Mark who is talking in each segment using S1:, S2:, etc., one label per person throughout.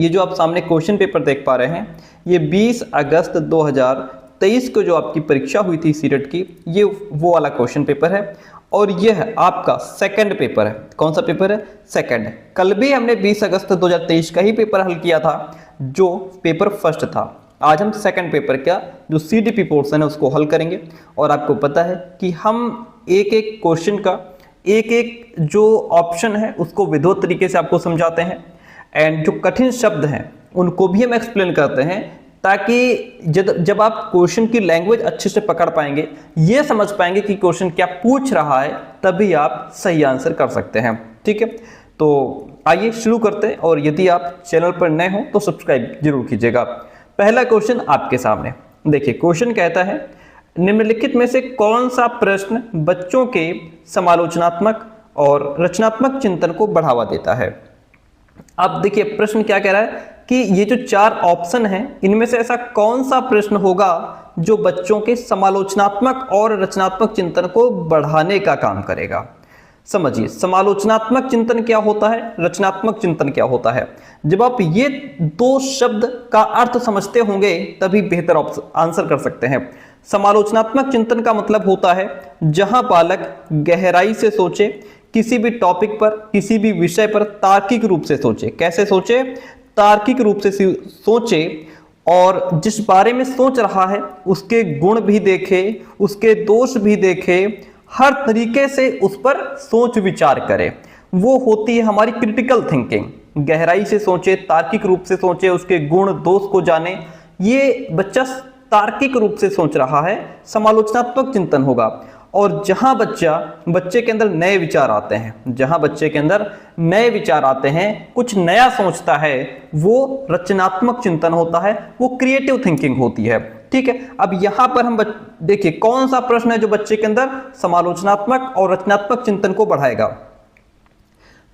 S1: ये जो आप सामने क्वेश्चन पेपर देख पा रहे हैं, ये 20 अगस्त 2023 को जो आपकी परीक्षा हुई थी सीटेट की, ये वो वाला क्वेश्चन पेपर है और ये है आपका सेकंड पेपर है। कौन सा पेपर है? सेकंड। कल भी हमने 20 अगस्त 2023 का ही पेपर हल किया था जो पेपर फर्स्ट था। आज हम सेकंड पेपर का जो सीडीपी पोर्शन है उसको हल करेंगे और आपको पता है कि हम एक एक क्वेश्चन का एक एक जो ऑप्शन है उसको विधिवत तरीके से आपको समझाते हैं एंड जो कठिन शब्द हैं उनको भी हम एक्सप्लेन करते हैं ताकि जब आप क्वेश्चन की लैंग्वेज अच्छे से पकड़ पाएंगे, ये समझ पाएंगे कि क्वेश्चन क्या पूछ रहा है, तभी आप सही आंसर कर सकते हैं। ठीक है, तो आइए शुरू करते हैं और यदि आप चैनल पर नए हो तो सब्सक्राइब जरूर कीजिएगा। पहला क्वेश्चन आपके सामने देखिए, क्वेश्चन कहता है निम्नलिखित में से कौन सा प्रश्न बच्चों के समालोचनात्मक और रचनात्मक चिंतन को बढ़ावा देता है। अब देखिए प्रश्न क्या कह रहा है कि ये जो चार ऑप्शन हैं इनमें से ऐसा कौन सा प्रश्न होगा जो बच्चों के समालोचनात्मक और रचनात्मक चिंतन को बढ़ाने का काम करेगा। समझिए, समालोचनात्मक चिंतन क्या होता है, रचनात्मक चिंतन क्या होता है। जब आप ये दो शब्द का अर्थ समझते होंगे तभी बेहतर आंसर कर सकते हैं। समालोचनात्मक चिंतन का मतलब होता है जहां बालक गहराई से सोचे, किसी भी टॉपिक पर, किसी भी विषय पर तार्किक रूप से सोचे। कैसे सोचे? तार्किक रूप से सोचे और जिस बारे में सोच रहा है उसके गुण भी देखे, उसके दोष भी देखे, हर तरीके से उस पर सोच विचार करे। वो होती है हमारी क्रिटिकल थिंकिंग। गहराई से सोचे, तार्किक रूप से सोचे, उसके गुण दोष को जाने। ये बच्चा तार्किक रूप से सोच रहा है, समालोचनात्मक चिंतन होगा। और जहां बच्चे के अंदर नए विचार आते हैं, जहां बच्चे के अंदर नए विचार आते हैं, कुछ नया सोचता है, वो रचनात्मक चिंतन होता है, वो क्रिएटिव थिंकिंग होती है। ठीक है, अब यहां पर हम देखिए कौन सा प्रश्न है जो बच्चे के अंदर समालोचनात्मक और रचनात्मक चिंतन को बढ़ाएगा।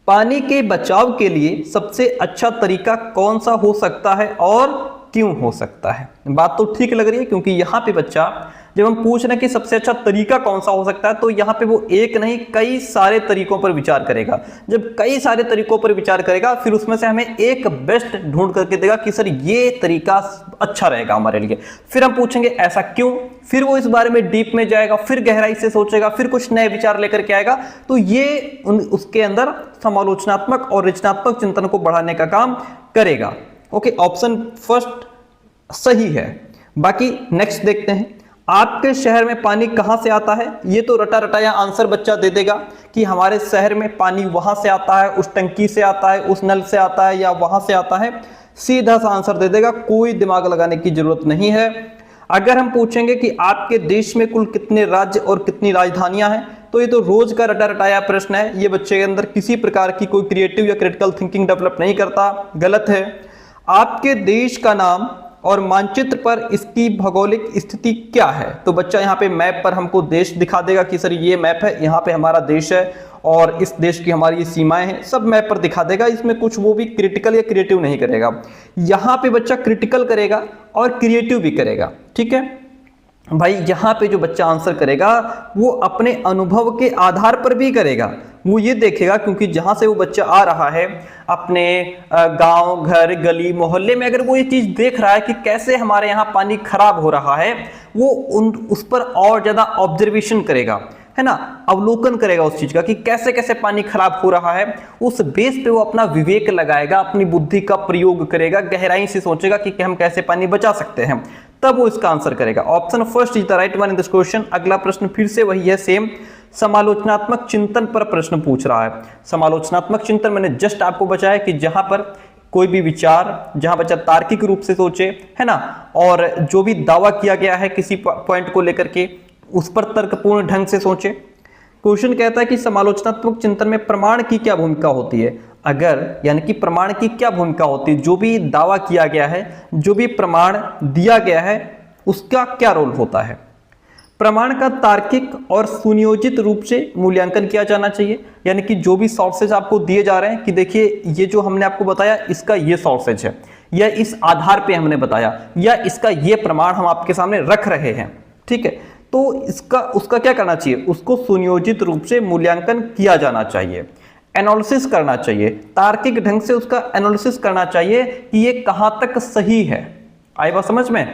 S1: पानी के बचाव के लिए सबसे अच्छा तरीका कौन सा हो सकता है और क्यों हो सकता है। बात तो ठीक लग रही है, क्योंकि यहाँ पे बच्चा जब हम पूछ रहे हैं कि सबसे अच्छा तरीका कौन सा हो सकता है तो यहाँ पे वो एक नहीं कई सारे तरीकों पर विचार करेगा। जब कई सारे तरीकों पर विचार करेगा फिर उसमें से हमें एक बेस्ट ढूंढ करके देगा कि सर ये तरीका अच्छा रहेगा हमारे लिए। फिर हम पूछेंगे ऐसा क्यों, फिर वो इस बारे में डीप में जाएगा, फिर गहराई से सोचेगा, फिर कुछ नए विचार लेकर के आएगा। तो ये उसके अंदर समालोचनात्मक और रचनात्मक चिंतन को बढ़ाने का काम करेगा। ओके, ऑप्शन फर्स्ट सही है। बाकी नेक्स्ट देखते हैं, आपके शहर में पानी कहां से आता है। ये तो रटा रटाया आंसर बच्चा दे देगा कि हमारे शहर में पानी वहां से आता है, उस टंकी से आता है, उस नल से आता है या वहां से आता है। सीधा सा आंसर दे देगा, कोई दिमाग लगाने की जरूरत नहीं है। अगर हम पूछेंगे कि आपके देश में कुल कितने राज्य और कितनी राजधानियां हैं, तो ये तो रोज का रटा रटाया प्रश्न है। ये बच्चे के अंदर किसी प्रकार की कोई क्रिएटिव या क्रिटिकल थिंकिंग डेवलप नहीं करता, गलत है। आपके देश का नाम और मानचित्र पर इसकी भौगोलिक स्थिति क्या है। तो बच्चा यहाँ पे मैप पर हमको देश दिखा देगा कि सर ये मैप है, यहाँ पे हमारा देश है और इस देश की हमारी ये सीमाएं हैं, सब मैप पर दिखा देगा। इसमें कुछ वो भी क्रिटिकल या क्रिएटिव नहीं करेगा। यहाँ पे बच्चा क्रिटिकल करेगा और क्रिएटिव भी करेगा। ठीक है भाई, यहाँ पे जो बच्चा आंसर करेगा वो अपने अनुभव के आधार पर भी करेगा। वो ये देखेगा क्योंकि जहां से वो बच्चा आ रहा है, अपने गांव, घर, गली, मोहल्ले में अगर वो ये चीज देख रहा है कि कैसे हमारे यहाँ पानी खराब हो रहा है, वो उस पर और ज्यादा ऑब्जर्वेशन करेगा, है ना, अवलोकन करेगा उस चीज का कि कैसे कैसे पानी खराब हो रहा है। उस बेस पे वो अपना विवेक लगाएगा, अपनी बुद्धि का प्रयोग करेगा, गहराई से सोचेगा कि हम कैसे पानी बचा सकते हैं, तब वो इसका आंसर करेगा। Option first is the right one in this question. अगला प्रश्न फिर से वही है, सेम समालोचनात्मक चिंतन पर प्रश्न पूछ रहा है। समालोचनात्मक चिंतन मैंने जस्ट आपको बताया कि जहां पर कोई भी विचार, जहां बच्चा तार्किक रूप से सोचे, है ना, और जो भी दावा किया गया है किसी पॉइंट को लेकर के उस पर तर्कपूर्ण ढंग से सोचे। क्वेश्चन कहता है कि समालोचनात्मक चिंतन में प्रमाण की क्या भूमिका होती है। अगर यानी कि प्रमाण की क्या भूमिका होती है, जो भी दावा किया गया है, जो भी प्रमाण दिया गया है, उसका क्या रोल होता है। प्रमाण का तार्किक और सुनियोजित रूप से मूल्यांकन किया जाना चाहिए। यानी कि जो भी सोर्सेज आपको दिए जा रहे हैं कि देखिए ये जो हमने आपको बताया इसका ये सोर्सेज है, या इस आधार पे हमने बताया, या इसका ये प्रमाण हम आपके सामने रख रहे हैं। ठीक है, तो उसका क्या करना चाहिए, उसको सुनियोजित रूप से मूल्यांकन किया जाना चाहिए। एनालिसिस करना चाहिए, तार्किक ढंग से उसका एनालिसिस करना चाहिए कि ये कहां तक सही है। आई बात समझ में?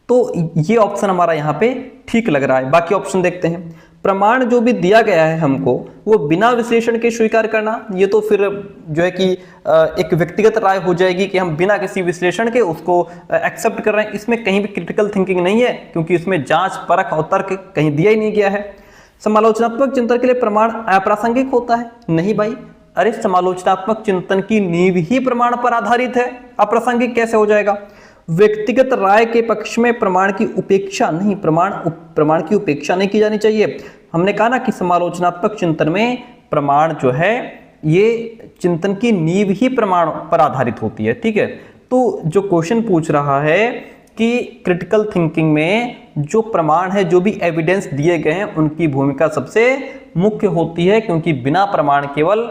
S1: तो ये ऑप्शन हमारा यहां पे ठीक लग रहा है। बाकी ऑप्शन देखते हैं। प्रमाण जो भी दिया गया है हमको वो बिना विश्लेषण के स्वीकार करना, ये तो फिर जो है कि एक व्यक्तिगत राय हो जाएगी कि हम बिना किसी विश्लेषण के उसको एक्सेप्ट कर रहे हैं। इसमें कहीं भी क्रिटिकल थिंकिंग नहीं है, क्योंकि इसमें जांच परख और तर्क कहीं दिया ही नहीं गया है। समालोचनात्मक चिंतन के लिए प्रमाण अप्रासंगिक होता है? नहीं भाई, अरे समालोचनात्मक चिंतन की नींव ही प्रमाण पर आधारित है, अप्रासंगिक कैसे हो जाएगा? व्यक्तिगत राय के पक्ष में प्रमाण की उपेक्षा नहीं, प्रमाण की उपेक्षा नहीं की जानी चाहिए। हमने कहा ना कि समालोचनात्मक चिंतन में प्रमाण जो है ये चिंतन की नींव ही प्रमाण पर आधारित होती है, ठीक है। तो जो क्वेश्चन पूछ रहा है कि क्रिटिकल थिंकिंग में जो प्रमाण है, जो भी एविडेंस दिए गए हैं, उनकी भूमिका सबसे मुख्य होती है, क्योंकि बिना प्रमाण केवल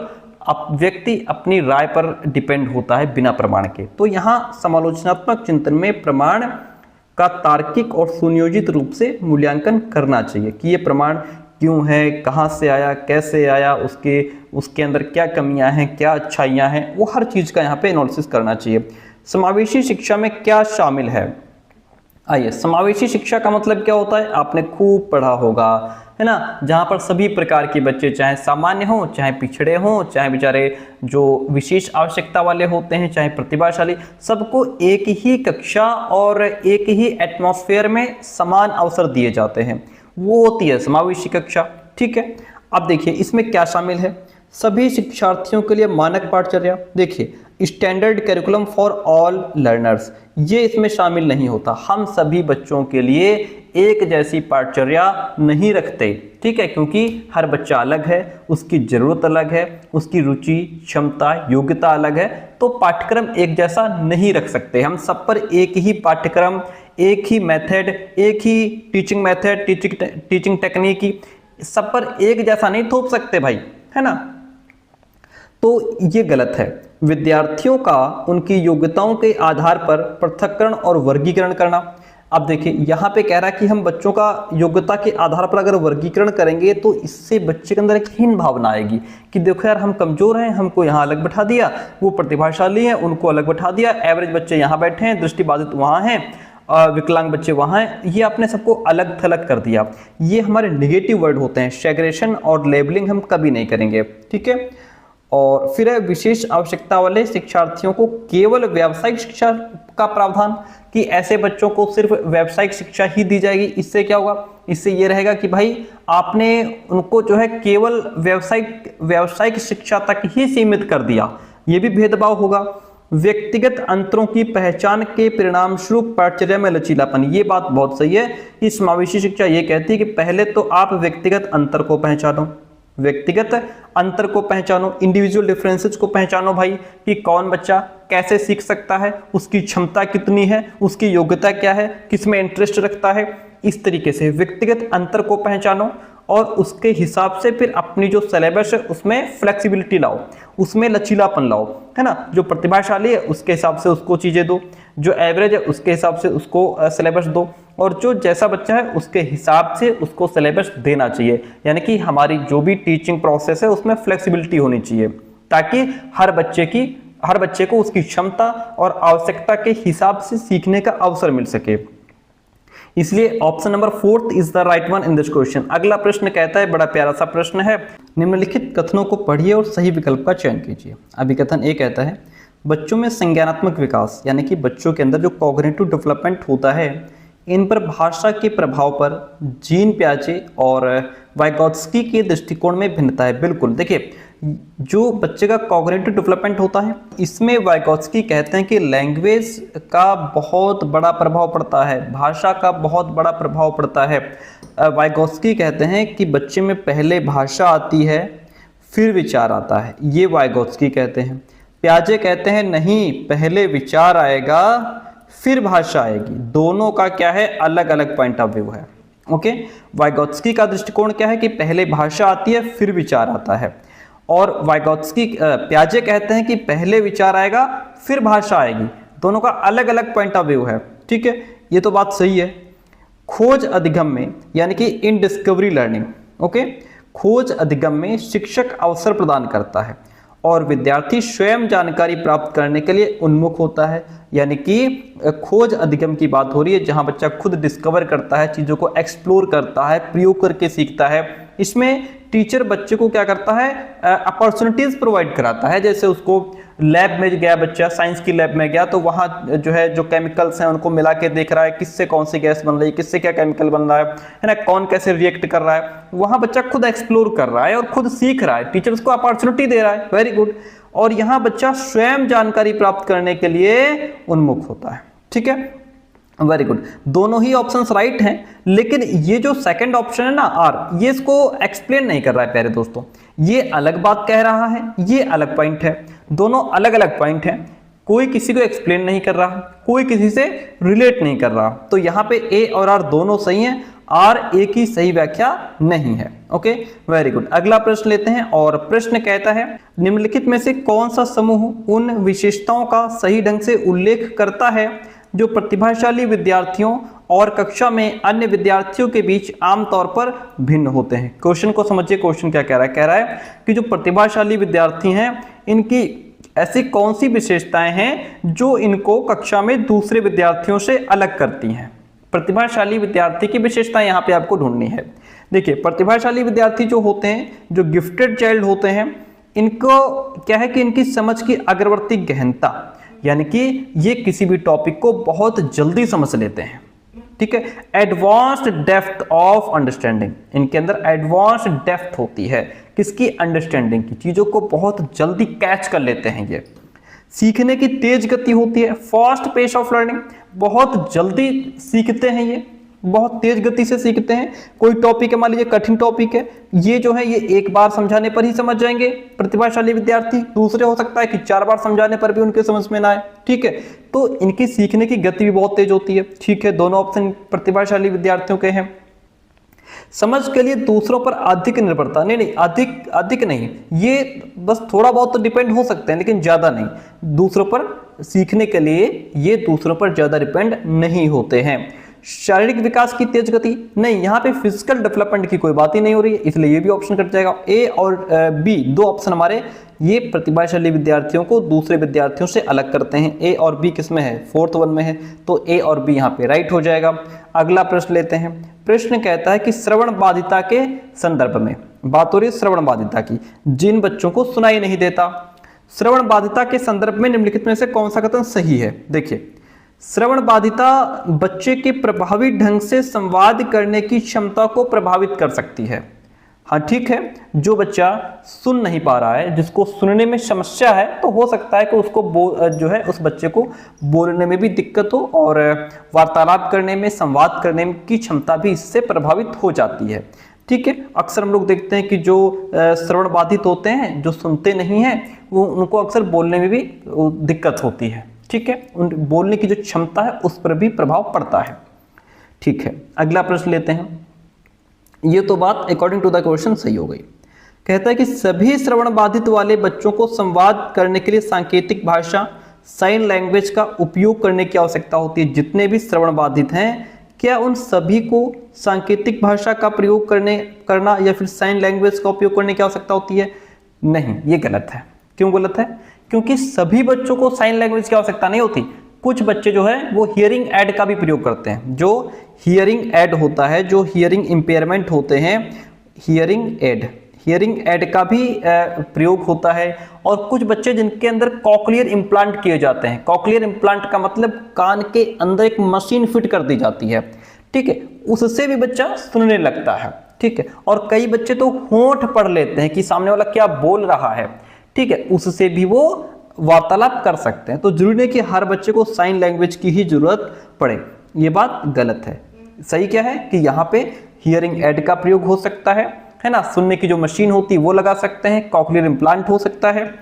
S1: व्यक्ति अपनी राय पर डिपेंड होता है, बिना प्रमाण के। तो यहाँ समालोचनात्मक चिंतन में प्रमाण का तार्किक और सुनियोजित रूप से मूल्यांकन करना चाहिए कि ये प्रमाण क्यों है, कहाँ से आया, कैसे आया, उसके अंदर क्या कमियां हैं, क्या अच्छाइयां हैं, वो हर चीज़ का यहाँ पे एनालिसिस करना चाहिए। समावेशी शिक्षा में क्या शामिल है? आइए, समावेशी शिक्षा का मतलब क्या होता है? आपने खूब पढ़ा होगा, है ना, जहाँ पर सभी प्रकार के बच्चे, चाहे सामान्य हो, चाहे पिछड़े हो, चाहे बेचारे जो विशेष आवश्यकता वाले होते हैं, चाहे प्रतिभाशाली, सबको एक ही कक्षा और एक ही एटमॉस्फेयर में समान अवसर दिए जाते हैं, वो होती है समावेशी कक्षा, ठीक है। अब देखिए इसमें क्या शामिल है। सभी शिक्षार्थियों के लिए मानक पाठचर्या, देखिए standard curriculum for all learners, ये इसमें शामिल नहीं होता। हम सभी बच्चों के लिए एक जैसी पाठचर्या नहीं रखते, ठीक है, क्योंकि हर बच्चा अलग है, उसकी जरूरत अलग है, उसकी रुचि, क्षमता, योग्यता अलग है, तो पाठ्यक्रम एक जैसा नहीं रख सकते। हम सब पर एक ही पाठ्यक्रम, एक ही मेथड, एक ही टीचिंग मेथड, टीचिंग टेक्निक, सब पर एक जैसा नहीं थोप सकते भाई, है ना। तो ये गलत है। विद्यार्थियों का उनकी योग्यताओं के आधार पर पृथक्करण और वर्गीकरण करना। अब देखिए यहाँ पे कह रहा है कि हम बच्चों का योग्यता के आधार पर अगर वर्गीकरण करेंगे तो इससे बच्चे के अंदर एक हीन भावना आएगी कि देखो यार हम कमजोर हैं, हमको यहाँ अलग बैठा दिया, वो प्रतिभाशाली हैं उनको अलग बैठा दिया, एवरेज बच्चे यहाँ बैठे हैं, दृष्टिबाधित वहाँ हैं, विकलांग बच्चे वहाँ हैं, ये आपने सबको अलग थलग कर दिया। ये हमारे निगेटिव वर्ड होते हैं। सेग्रेगेशन और लेबलिंग हम कभी नहीं करेंगे, ठीक है। और फिर है विशेष आवश्यकता वाले शिक्षार्थियों को केवल व्यावसायिक शिक्षा का प्रावधान, कि ऐसे बच्चों को सिर्फ व्यावसायिक शिक्षा ही दी जाएगी। इससे क्या होगा? इससे ये रहेगा कि भाई आपने उनको जो है केवल व्यावसायिक शिक्षा तक ही सीमित कर दिया, ये भी भेदभाव होगा। व्यक्तिगत अंतरों की पहचान के परिणाम स्वरूप पाठचर्या में लचीलापन, ये बात बहुत सही है कि समावेशी शिक्षा ये कहती है कि पहले तो आप व्यक्तिगत अंतर को पहचानो, व्यक्तिगत अंतर को पहचानो, इंडिविजुअल डिफरेंसेस को पहचानो भाई, कि कौन बच्चा कैसे सीख सकता है, उसकी क्षमता कितनी है, उसकी योग्यता क्या है, किसमें इंटरेस्ट रखता है। इस तरीके से व्यक्तिगत अंतर को पहचानो और उसके हिसाब से फिर अपनी जो सिलेबस है उसमें फ्लेक्सिबिलिटी लाओ, उसमें लचीलापन लाओ, है ना। जो प्रतिभाशाली है उसके हिसाब से उसको चीज़ें दो, जो एवरेज है उसके हिसाब से उसको सिलेबस दो, और जो जैसा बच्चा है उसके हिसाब से उसको सिलेबस देना चाहिए। यानी कि हमारी जो भी टीचिंग प्रोसेस है उसमें फ्लेक्सिबिलिटी होनी चाहिए, ताकि हर बच्चे को उसकी क्षमता और आवश्यकता के हिसाब से सीखने का अवसर मिल सके। इसलिए option number 4 is the right one in this question. अगला प्रश्न कहता है, बड़ा प्यारा सा प्रश्न है, निम्नलिखित कथनों को पढ़िए और सही विकल्प का चयन कीजिए। अभी कथन ए कहता है, बच्चों में संज्ञानात्मक विकास, यानी कि बच्चों के अंदर जो कॉग्निटिव डेवलपमेंट होता है, इन पर भाषा के प्रभाव पर जीन पियाजे और वाइगोत्स्की के दृष्टिकोण में भिन्नता है। बिल्कुल, देखिए जो बच्चे का कॉग्निटिव डेवलपमेंट होता है, इसमें वाइगोत्स्की कहते हैं कि लैंग्वेज का बहुत बड़ा प्रभाव पड़ता है, भाषा का बहुत बड़ा प्रभाव पड़ता है। वाइगोत्स्की कहते हैं कि बच्चे में पहले भाषा आती है फिर विचार आता है, ये वाइगोत्स्की कहते हैं। पियाजे कहते हैं नहीं, पहले विचार आएगा फिर भाषा आएगी। दोनों का क्या है, अलग अलग पॉइंट ऑफ व्यू है। ओके, वाइगोत्स्की का दृष्टिकोण क्या है कि पहले भाषा आती है फिर विचार आता है, और पियाजे कहते हैं कि पहले विचार आएगा फिर भाषा आएगी। दोनों का अलग अलग पॉइंट ऑफ व्यू है, ठीक है, ये तो बात सही है। खोज अधिगम में, यानी कि इन डिस्कवरी लर्निंग, ओके, खोज अधिगम में शिक्षक अवसर प्रदान करता है और विद्यार्थी स्वयं जानकारी प्राप्त करने के लिए उन्मुख होता है। यानी कि खोज अधिगम की बात हो रही है जहां बच्चा खुद डिस्कवर करता है, चीज़ों को एक्सप्लोर करता है, प्रयोग करके सीखता है। इसमें टीचर बच्चे को क्या करता है, अपॉर्चुनिटीज प्रोवाइड कराता है। जैसे उसको लैब में गया बच्चा, साइंस की लैब में गया, तो वहाँ जो है जो केमिकल्स हैं उनको मिला के देख रहा है, किससे कौन सी गैस बन रही है, किससे क्या केमिकल बन रहा है ना, कौन कैसे रिएक्ट कर रहा है। वहाँ बच्चा खुद एक्सप्लोर कर रहा है और खुद सीख रहा है, टीचर उसको अपॉर्चुनिटी दे रहा है, वेरी गुड। और यहाँ बच्चा स्वयं जानकारी प्राप्त करने के लिए उन्मुख होता है। ठीक है, वेरी गुड। दोनों ही ऑप्शंस राइट हैं, लेकिन ये जो सेकंड ऑप्शन है ना आर, ये इसको एक्सप्लेन नहीं कर रहा है प्यारे दोस्तों। ये अलग बात कह रहा है, ये अलग पॉइंट है, दोनों अलग अलग पॉइंट हैं। कोई किसी को एक्सप्लेन नहीं कर रहा, कोई किसी से रिलेट नहीं कर रहा। तो यहाँ पे ए और आर दोनों सही हैं, आर ए की सही व्याख्या नहीं है। Okay, very good. अगला प्रश्न लेते हैं और प्रश्न कहता है निम्नलिखित में से कौन सा समूह उन विशेषताओं का सही ढंग से उल्लेख करता है जो प्रतिभाशाली विद्यार्थियों और कक्षा में अन्य विद्यार्थियों के बीच आमतौर पर भिन्न होते हैं। क्वेश्चन को समझिए, क्वेश्चन क्या कह रहा है। कह रहा है कि जो प्रतिभाशाली विद्यार्थी हैं इनकी ऐसी कौन सी विशेषताएं हैं जो इनको कक्षा में दूसरे विद्यार्थियों से अलग करती हैं। प्रतिभाशाली विद्यार्थी की विशेषताएं यहाँ पे आपको ढूंढनी है। देखिए, प्रतिभाशाली विद्यार्थी जो होते हैं, जो गिफ्टेड चाइल्ड होते हैं, इनको क्या है कि इनकी समझ की अग्रवर्ती गहनता, यानी कि ये किसी भी टॉपिक को बहुत जल्दी समझ लेते हैं। ठीक है, एडवांस्ड डेप्थ ऑफ अंडरस्टैंडिंग, इनके अंदर एडवांस्ड डेप्थ होती है किसकी, अंडरस्टैंडिंग की, चीजों को बहुत जल्दी कैच कर लेते हैं। ये सीखने की तेज गति होती है, फास्ट पेस ऑफ लर्निंग, बहुत जल्दी सीखते हैं, ये बहुत तेज गति से सीखते हैं। कोई टॉपिक है, मान लीजिए कठिन टॉपिक है, ये जो है ये एक बार समझाने पर ही समझ जाएंगे प्रतिभाशाली विद्यार्थी। दूसरे हो सकता है कि 4 बार समझाने पर भी उनके समझ में ना आए। ठीक है, तो इनकी सीखने की गति भी बहुत तेज होती है। ठीक है, दोनों ऑप्शन प्रतिभाशाली विद्यार्थियों के हैं। समझ के लिए दूसरों पर अधिक निर्भरता, नहीं अधिक नहीं, ये बस थोड़ा बहुत तो डिपेंड हो सकते हैं लेकिन ज्यादा नहीं। दूसरों पर सीखने के लिए ये दूसरों पर ज्यादा डिपेंड नहीं होते हैं। शारीरिक विकास की तेज गति, नहीं, यहाँ पे फिजिकल डेवलपमेंट की कोई बात ही नहीं हो रही है, इसलिए ये भी ऑप्शन कट जाएगा। ए और बी दो ऑप्शन हमारे ये प्रतिभाशाली विद्यार्थियों को दूसरे विद्यार्थियों से अलग करते हैं। ए और बी किस में है, 4th वन में है, तो ए और बी यहाँ पे राइट हो जाएगा। अगला प्रश्न लेते हैं। प्रश्न कहता है कि श्रवण बाधिता के संदर्भ में बात हो रही है, श्रवण बाधिता की, जिन बच्चों को सुनाई नहीं देता। श्रवण बाधिता के संदर्भ में निम्नलिखित में से कौन सा कथन सही है। देखिए, श्रवण बाधिता बच्चे के प्रभावी ढंग से संवाद करने की क्षमता को प्रभावित कर सकती है। हाँ ठीक है, जो बच्चा सुन नहीं पा रहा है, जिसको सुनने में समस्या है, तो हो सकता है कि उसको जो है उस बच्चे को बोलने में भी दिक्कत हो और वार्तालाप करने में, संवाद करने की क्षमता भी इससे प्रभावित हो जाती है। ठीक है, अक्सर हम लोग देखते हैं कि जो श्रवण बाधित होते हैं, जो सुनते नहीं हैं, वो उनको अक्सर बोलने में भी दिक्कत होती है। ठीक है, उन बोलने की जो क्षमता है उस पर भी प्रभाव पड़ता है। ठीक है, अगला प्रश्न लेते हैं। ये तो बात अकॉर्डिंग टू द क्वेश्चन सही हो गई। कहता है कि सभी श्रवण बाधित वाले बच्चों को संवाद करने के लिए सांकेतिक भाषा, साइन लैंग्वेज का उपयोग करने की आवश्यकता होती है। जितने भी श्रवण बाधित हैं, क्या उन सभी को सांकेतिक भाषा का प्रयोग करना या फिर साइन लैंग्वेज का उपयोग करने की आवश्यकता होती है? नहीं, ये गलत है। क्यों गलत है? क्योंकि सभी बच्चों को साइन लैंग्वेज की आवश्यकता नहीं होती। कुछ बच्चे जो है वो हियरिंग एड का भी प्रयोग करते हैं। जो हियरिंग एड होता है, जो हियरिंग इंपेयरमेंट होते हैं, हियरिंग एड का भी प्रयोग होता है। और कुछ बच्चे जिनके अंदर कॉकलियर इम्प्लांट किए जाते हैं। कॉकलियर इम्प्लांट का मतलब कान के अंदर एक मशीन फिट कर दी जाती है। ठीक है, उससे भी बच्चा सुनने लगता है। ठीक है, और कई बच्चे तो होंठ पढ़ लेते हैं कि सामने वाला क्या बोल रहा है। ठीक है, उससे भी वो वार्तालाप कर सकते हैं। तो जरूरी नहीं कि हर बच्चे को साइन लैंग्वेज की ही जरूरत पड़े, ये बात गलत है। सही क्या है कि यहाँ पे हियरिंग एड का प्रयोग हो सकता है ना, सुनने की जो मशीन होती है वो लगा सकते हैं, कॉकलियर इम्प्लांट हो सकता है।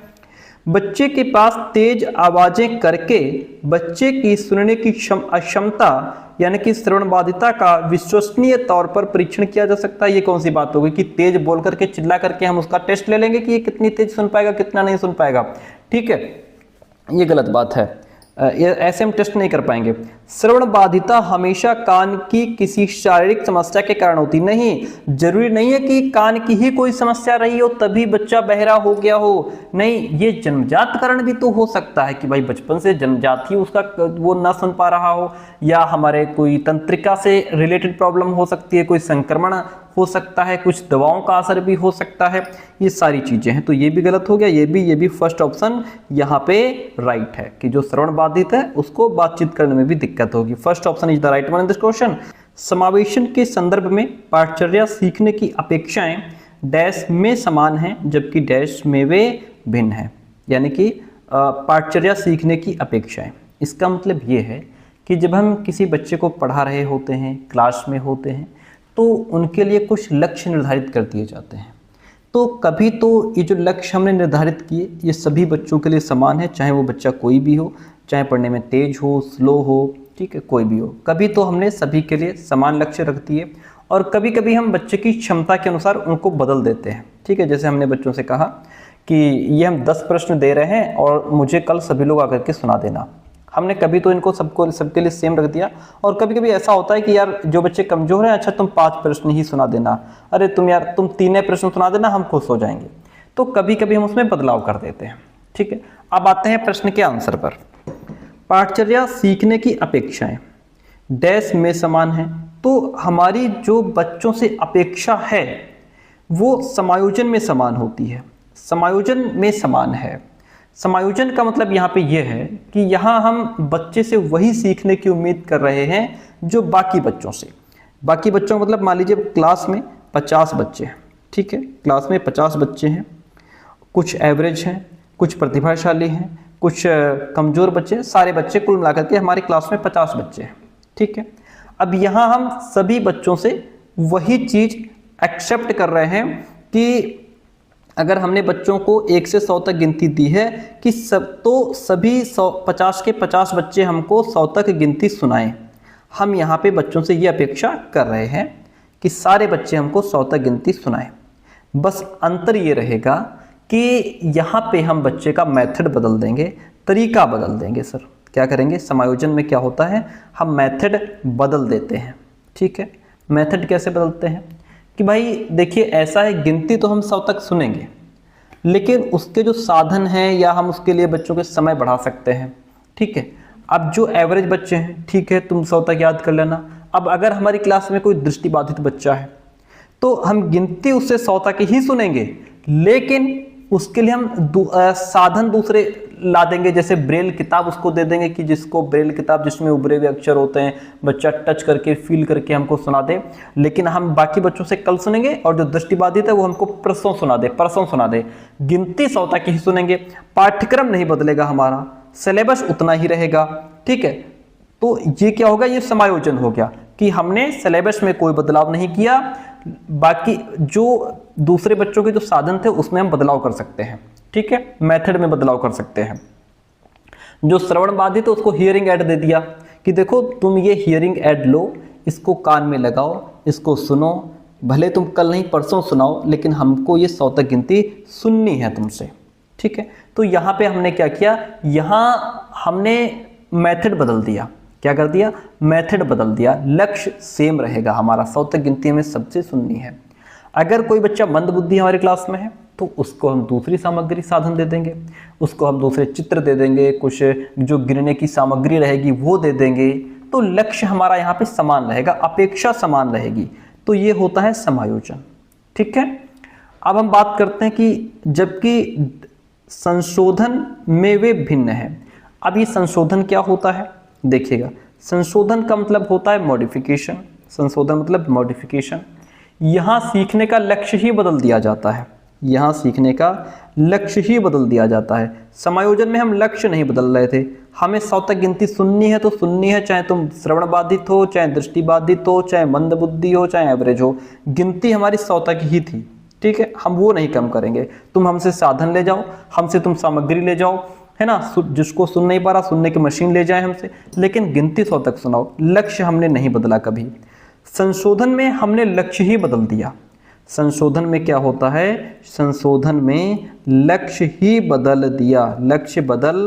S1: बच्चे के पास तेज आवाजें करके बच्चे की सुनने की अक्षमता यानी कि श्रवण बाधिता का विश्वसनीय तौर पर परीक्षण किया जा सकता है। ये कौन सी बात होगी कि तेज बोल करके, चिल्ला करके हम उसका टेस्ट ले लेंगे कि ये कितनी तेज सुन पाएगा, कितना नहीं सुन पाएगा। ठीक है, ये गलत बात है। ऐसे हम टेस्ट नहीं कर पाएंगे। श्रवण बाधिता हमेशा कान की किसी शारीरिक समस्या के कारण होती नहीं, जरूरी नहीं है कि कान की ही कोई समस्या रही हो तभी बच्चा बहरा हो गया हो, नहीं, ये जन्मजात कारण भी तो हो सकता है कि भाई बचपन से जन्मजात ही उसका वो ना सुन पा रहा हो, या हमारे कोई तंत्रिका से रिलेटेड प्रॉब्लम हो सकती है, कोई संक्रमण हो सकता है, कुछ दवाओं का असर भी हो सकता है, ये सारी चीजें हैं। तो ये भी गलत हो गया, ये भी फर्स्ट ऑप्शन यहाँ पे राइट है कि जो श्रवण बाधित है उसको बातचीत करने में भी दिक्कत होगी। First option is the right one in this question. समावेशन के संदर्भ में पाठचर्या सीखने की अपेक्षाएं डैश में समान हैं जबकि डैश में वे भिन्न हैं, यानी कि पाठचर्या सीखने की अपेक्षाएं, इसका मतलब ये है कि जब हम किसी बच्चे को पढ़ा रहे होते हैं, क्लास में होते हैं, तो उनके लिए कुछ लक्ष्य निर्धारित कर दिए जाते हैं। तो कभी तो ये जो लक्ष्य हमने निर्धारित किए ये सभी बच्चों के लिए समान है, चाहे वो बच्चा कोई भी हो, चाहे पढ़ने में तेज हो, स्लो हो, ठीक है, कोई भी हो। कभी तो हमने सभी के लिए समान लक्ष्य रख दिए, और कभी कभी हम बच्चे की क्षमता के अनुसार उनको बदल देते हैं, ठीक है। जैसे हमने बच्चों से कहा कि ये हम 10 प्रश्न दे रहे हैं और मुझे कल सभी लोग आकर के सुना देना। हमने कभी तो इनको सबके लिए सेम रख दिया, और कभी कभी ऐसा होता है कि यार जो बच्चे कमजोर हैं, अच्छा तुम 5 प्रश्न ही सुना देना, अरे तुम 3 प्रश्न सुना देना, हम खुश हो जाएंगे। तो कभी कभी हम उसमें बदलाव कर देते हैं, ठीक है। अब आते हैं प्रश्न के आंसर पर। पाठचर्या सीखने की अपेक्षाएं डैश में समान है, तो हमारी जो बच्चों से अपेक्षा है वो समायोजन में समान होती है, समायोजन में समान है। समायोजन का मतलब यहाँ पे ये है कि यहाँ हम बच्चे से वही सीखने की उम्मीद कर रहे हैं जो बाकी बच्चों से। बाकी बच्चों मतलब मान लीजिए क्लास में 50 बच्चे हैं, ठीक है, क्लास में 50 बच्चे हैं, कुछ एवरेज हैं, कुछ प्रतिभाशाली हैं, कुछ कमज़ोर बच्चे, सारे बच्चे कुल मिलाकर के हमारी क्लास में 50 बच्चे हैं, ठीक है। अब यहाँ हम सभी बच्चों से वही चीज़ एक्सेप्ट कर रहे हैं कि अगर हमने बच्चों को 1 से 100 तक गिनती दी है कि सभी 50 के 50 बच्चे हमको 100 तक गिनती सुनाएं। हम यहाँ पे बच्चों से ये अपेक्षा कर रहे हैं कि सारे बच्चे हमको 100 तक गिनती सुनाएं। बस अंतर ये रहेगा कि यहाँ पे हम बच्चे का मेथड बदल देंगे, तरीका बदल देंगे। सर क्या करेंगे, समायोजन में क्या होता है, हम मेथड बदल देते हैं, ठीक है। मेथड कैसे बदलते हैं कि भाई देखिए ऐसा है, गिनती तो हम 100 तक सुनेंगे, लेकिन उसके जो साधन हैं या हम उसके लिए बच्चों के समय बढ़ा सकते हैं, ठीक है। अब जो एवरेज बच्चे हैं, ठीक है, तुम 100 तक याद कर लेना। अब अगर हमारी क्लास में कोई दृष्टिबाधित बच्चा है तो हम गिनती उससे 100 तक ही सुनेंगे, लेकिन उसके लिए हम साधन दूसरे ला देंगे, जैसे ब्रेल किताब उसको दे देंगे कि जिसको ब्रेल किताब जिसमें उभरे हुए अक्षर होते हैं, बच्चा टच करके फील करके हमको सुना दे। लेकिन हम बाकी बच्चों से कल सुनेंगे और जो दृष्टिबाधित है वो हमको परसों सुना दे। गिनती 100 तक ही सुनेंगे, पाठ्यक्रम नहीं बदलेगा, हमारा सिलेबस उतना ही रहेगा, ठीक है। तो ये क्या होगा, ये समायोजन हो गया कि हमने सिलेबस में कोई बदलाव नहीं किया, बाकी जो दूसरे बच्चों के जो साधन थे उसमें हम बदलाव कर सकते हैं, ठीक है, मेथड में बदलाव कर सकते हैं। जो श्रवण बाधित है उसको हियरिंग ऐड दे दिया कि देखो तुम ये हियरिंग ऐड लो, इसको कान में लगाओ, इसको सुनो, भले तुम कल नहीं परसों सुनाओ, लेकिन हमको ये 100 तक गिनती सुननी है तुमसे, ठीक है। तो यहाँ पे हमने क्या किया, यहाँ हमने मेथड बदल दिया। क्या कर दिया, मेथड बदल दिया। लक्ष्य सेम रहेगा हमारा, 100 तक गिनती हमें सबसे सुननी है। अगर कोई बच्चा मंदबुद्धि हमारी क्लास में है तो उसको हम दूसरी सामग्री साधन दे देंगे, उसको हम दूसरे चित्र दे देंगे, कुछ जो गिनने की सामग्री रहेगी वो दे देंगे। तो लक्ष्य हमारा यहाँ पे समान रहेगा, अपेक्षा समान रहेगी। तो ये होता है समायोजन, ठीक है। अब हम बात करते हैं कि जबकि संशोधन में वे भिन्न हैं। अब ये संशोधन क्या होता है, देखिएगा, संशोधन का मतलब होता है मॉडिफिकेशन। संशोधन मतलब मॉडिफिकेशन। यहाँ सीखने का लक्ष्य ही बदल दिया जाता है, यहाँ सीखने का लक्ष्य ही बदल दिया जाता है। समायोजन में हम लक्ष्य नहीं बदल रहे थे, हमें 100 तक गिनती सुननी है तो सुननी है, चाहे तुम श्रवण बाधित हो, चाहे दृष्टिबाधित हो, चाहे मंदबुद्धि हो, चाहे एवरेज हो, गिनती हमारी 100 तक ही थी, ठीक है। हम वो नहीं कम करेंगे। तुम हमसे साधन ले जाओ, हमसे तुम सामग्री ले जाओ, है ना, जिसको सुन नहीं पा रहा सुनने की मशीन ले जाए हमसे, लेकिन गिनती 100 तक सुनाओ। लक्ष्य हमने नहीं बदला कभी। संशोधन में हमने लक्ष्य ही बदल दिया। संशोधन में क्या होता है, संशोधन में लक्ष्य ही बदल दिया, लक्ष्य बदल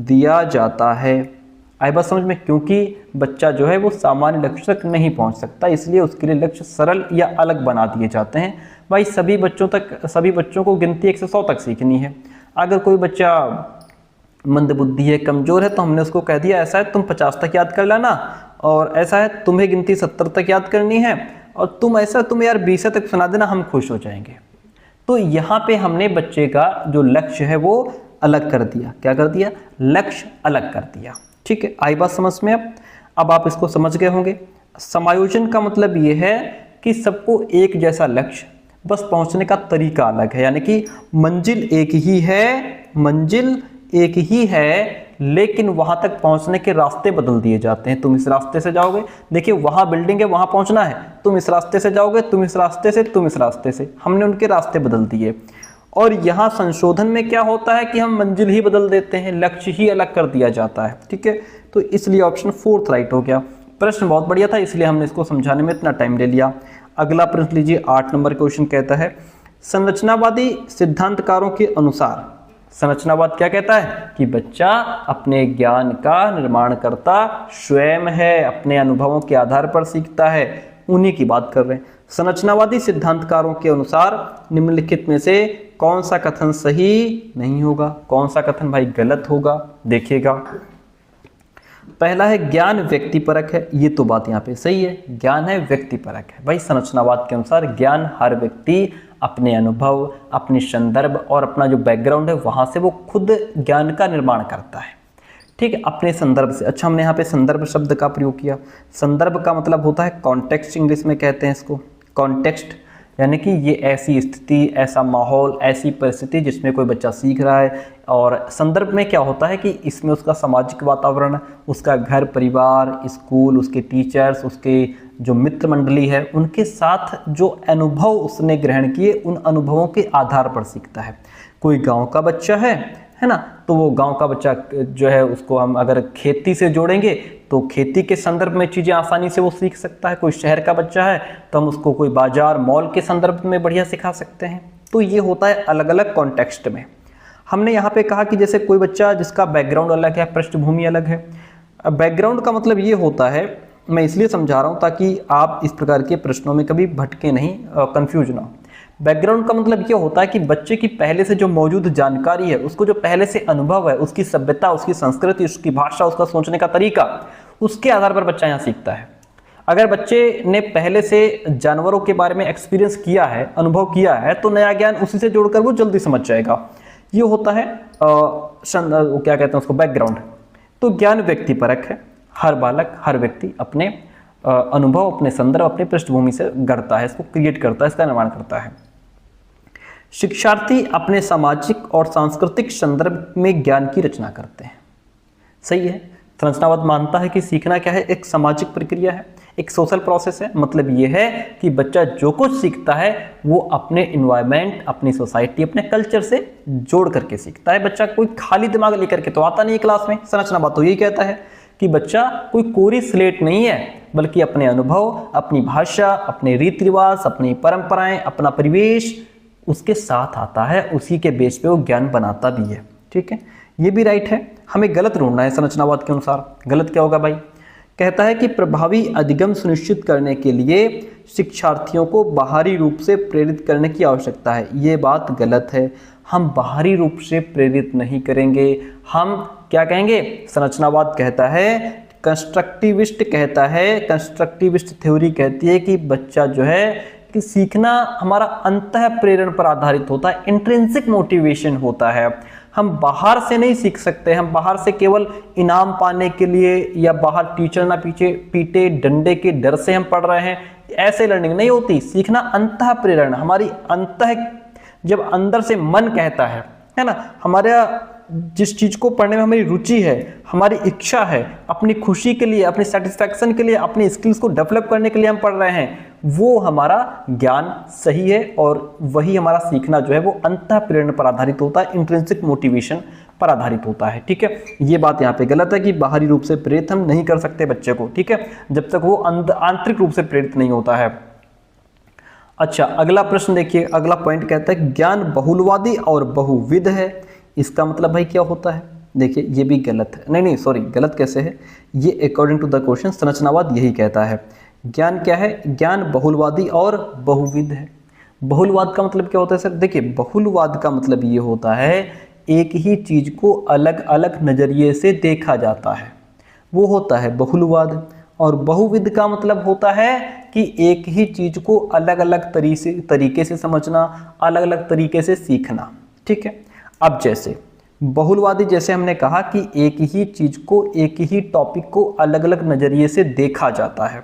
S1: दिया जाता है। आई बात समझ में? क्योंकि बच्चा जो है वो सामान्य लक्ष्य तक नहीं पहुंच सकता, इसलिए उसके लिए लक्ष्य सरल या अलग बना दिए जाते हैं। भाई सभी बच्चों को गिनती 1 से 100 तक सीखनी है। अगर कोई बच्चा मंदबुद्धि है, कमजोर है, तो हमने उसको कह दिया ऐसा है तुम 50 तक याद कर लेना, और ऐसा है तुम्हें गिनती 70 तक याद करनी है, और तुम यार 20 तक सुना देना, हम खुश हो जाएंगे। तो यहाँ पे हमने बच्चे का जो लक्ष्य है वो अलग कर दिया। क्या कर दिया? लक्ष्य अलग कर दिया। ठीक है, आई बात समझ में? अब आप इसको समझ गए होंगे। समायोजन का मतलब ये है कि सबको एक जैसा लक्ष्य, बस पहुंचने का तरीका अलग है। यानी कि मंजिल एक ही है, लेकिन वहां तक पहुंचने के रास्ते बदल दिए जाते हैं। तुम इस रास्ते से जाओगे, देखिए वहां बिल्डिंग है, वहां पहुंचना है, तुम इस रास्ते से जाओगे, तुम इस रास्ते से, हमने उनके रास्ते बदल दिए। और यहाँ संशोधन में क्या होता है कि हम मंजिल ही बदल देते हैं, लक्ष्य ही अलग कर दिया जाता है। ठीक है, तो इसलिए ऑप्शन 4 राइट हो गया। प्रश्न बहुत बढ़िया था, इसलिए हमने इसको समझाने में इतना टाइम ले लिया। अगला प्रश्न लीजिए, 8 नंबर क्वेश्चन कहता है, संरचनावादी सिद्धांतकारों के अनुसार, संरचनावाद क्या कहता है कि बच्चा अपने ज्ञान का निर्माण करता स्वयं है, अपने अनुभवों के आधार पर सीखता है, उन्हीं की बात कर रहे हैं। संरचनावादी सिद्धांतकारों के अनुसार निम्नलिखित में से कौन सा कथन सही नहीं होगा? कौन सा कथन भाई गलत होगा? देखिएगा, पहला है ज्ञान व्यक्तिपरक है। ये तो बात यहाँ पे सही है, ज्ञान है व्यक्तिपरक है। भाई संरचनावाद के अनुसार ज्ञान हर व्यक्ति अपने अनुभव, अपने संदर्भ और अपना जो बैकग्राउंड है वहां से वो खुद ज्ञान का निर्माण करता है। ठीक है, अपने संदर्भ से। अच्छा, हमने यहाँ पे संदर्भ शब्द का प्रयोग किया। संदर्भ का मतलब होता है कॉन्टेक्स्ट, इंग्लिश में कहते हैं इसको कॉन्टेक्स्ट, यानी कि ये ऐसी स्थिति, ऐसा माहौल, ऐसी परिस्थिति जिसमें कोई बच्चा सीख रहा है। और संदर्भ में क्या होता है कि इसमें उसका सामाजिक वातावरण, उसका घर परिवार, स्कूल, उसके टीचर्स, उसके जो मित्र मंडली है, उनके साथ जो अनुभव उसने ग्रहण किए, उन अनुभवों के आधार पर सीखता है। कोई गांव का बच्चा है ना, तो वो गांव का बच्चा जो है उसको हम अगर खेती से जोड़ेंगे तो खेती के संदर्भ में चीज़ें आसानी से वो सीख सकता है। कोई शहर का बच्चा है तो हम उसको कोई बाजार, मॉल के संदर्भ में बढ़िया सिखा सकते हैं। तो ये होता है अलग अलग कॉन्टेक्स्ट में। हमने यहाँ पे कहा कि जैसे कोई बच्चा जिसका बैकग्राउंड अलग है, पृष्ठभूमि अलग है। बैकग्राउंड का मतलब ये होता है, मैं इसलिए समझा रहा हूँ ताकि आप इस प्रकार के प्रश्नों में कभी भटके नहीं, कंफ्यूज ना हो। बैकग्राउंड का मतलब ये होता है कि बच्चे की पहले से जो मौजूद जानकारी है, उसको जो पहले से अनुभव है, उसकी सभ्यता, उसकी संस्कृति, उसकी भाषा, उसका सोचने का तरीका, उसके आधार पर बच्चा यहाँ सीखता है। अगर बच्चे ने पहले से जानवरों के बारे में एक्सपीरियंस किया है, अनुभव किया है, तो नया ज्ञान उसी से जोड़कर वो जल्दी समझ जाएगा। ये होता है क्या कहते हैं उसको, बैकग्राउंड। तो ज्ञान व्यक्तिपरक है, हर बालक, हर व्यक्ति अपने अनुभव, अपने संदर्भ, अपने पृष्ठभूमि से गढ़ता है, इसको क्रिएट करता है, इसका निर्माण करता है। शिक्षार्थी अपने सामाजिक और सांस्कृतिक संदर्भ में ज्ञान की रचना करते हैं। सही है, संरचनावाद मानता है कि सीखना क्या है, एक सामाजिक प्रक्रिया है, एक सोशल प्रोसेस है। मतलब ये है कि बच्चा जो कुछ सीखता है वो अपने इन्वायरमेंट, अपनी सोसाइटी, अपने कल्चर से जोड़ करके सीखता है। बच्चा कोई खाली दिमाग लेकर के तो आता नहीं है क्लास में। संरचनावाद तो यही कहता है कि बच्चा कोई कोरी स्लेट नहीं है, बल्कि अपने अनुभव, अपनी भाषा, अपने रीति रिवाज, अपनी परंपराएं, अपना परिवेश उसके साथ आता है, उसी के बेस पे वो ज्ञान बनाता भी है। ठीक है, ये भी राइट है। हमें गलत ढूंढना है संरचनावाद के अनुसार। गलत क्या होगा भाई? कहता है कि प्रभावी अधिगम सुनिश्चित करने के लिए शिक्षार्थियों को बाहरी रूप से प्रेरित करने की आवश्यकता है। ये बात गलत है। हम बाहरी रूप से प्रेरित नहीं करेंगे। हम क्या कहेंगे? संरचनावाद कहता है, कंस्ट्रक्टिविस्ट कहता है, कंस्ट्रक्टिविस्ट थ्योरी कहती है कि बच्चा जो है कि सीखना हमारा अंतः प्रेरण पर आधारित होता है, इंट्रिंसिक मोटिवेशन होता है। हम बाहर से नहीं सीख सकते। हम बाहर से केवल इनाम पाने के लिए या बाहर टीचर ना पीटे डंडे के डर से हम पढ़ रहे हैं, ऐसे लर्निंग नहीं होती। सीखना अंतः प्रेरण, हमारी अंतः, जब अंदर से मन कहता है ना, हमारा जिस चीज को पढ़ने में हमारी रुचि है, हमारी इच्छा है, अपनी खुशी के लिए, अपनी सेटिस्फैक्शन के लिए, अपनी स्किल्स को डेवलप करने के लिए हम पढ़ रहे हैं, वो हमारा ज्ञान सही है। और वही हमारा सीखना जो है वो अंतः प्रेरणा पर आधारित होता है, इंट्रिंसिक मोटिवेशन पर आधारित होता है। ठीक है, ये बात यहाँ पे गलत है कि बाहरी रूप से प्रेरित हम नहीं कर सकते बच्चे को। ठीक है, जब तक वो आंतरिक रूप से प्रेरित नहीं होता है। अच्छा, अगला प्रश्न देखिए, अगला पॉइंट कहता है ज्ञान बहुलवादी और बहुविध है। इसका मतलब भाई क्या होता है? देखिए ये भी गलत है, नहीं सॉरी, गलत कैसे है, ये अकॉर्डिंग टू द क्वेश्चन संरचनावाद यही कहता है। ज्ञान क्या है, ज्ञान बहुलवादी और बहुविध है। बहुलवाद का मतलब क्या होता है सर, देखिए बहुलवाद का मतलब ये होता है एक ही चीज को अलग अलग नजरिए से देखा जाता है, वो होता है बहुलवाद। और बहुविध का मतलब होता है कि एक ही चीज को अलग अलग तरीके से समझना, अलग अलग तरीके से सीखना, ठीक है। अब जैसे बहुलवादी, जैसे हमने कहा कि एक ही चीज को, एक ही टॉपिक को अलग अलग नजरिए से देखा जाता है।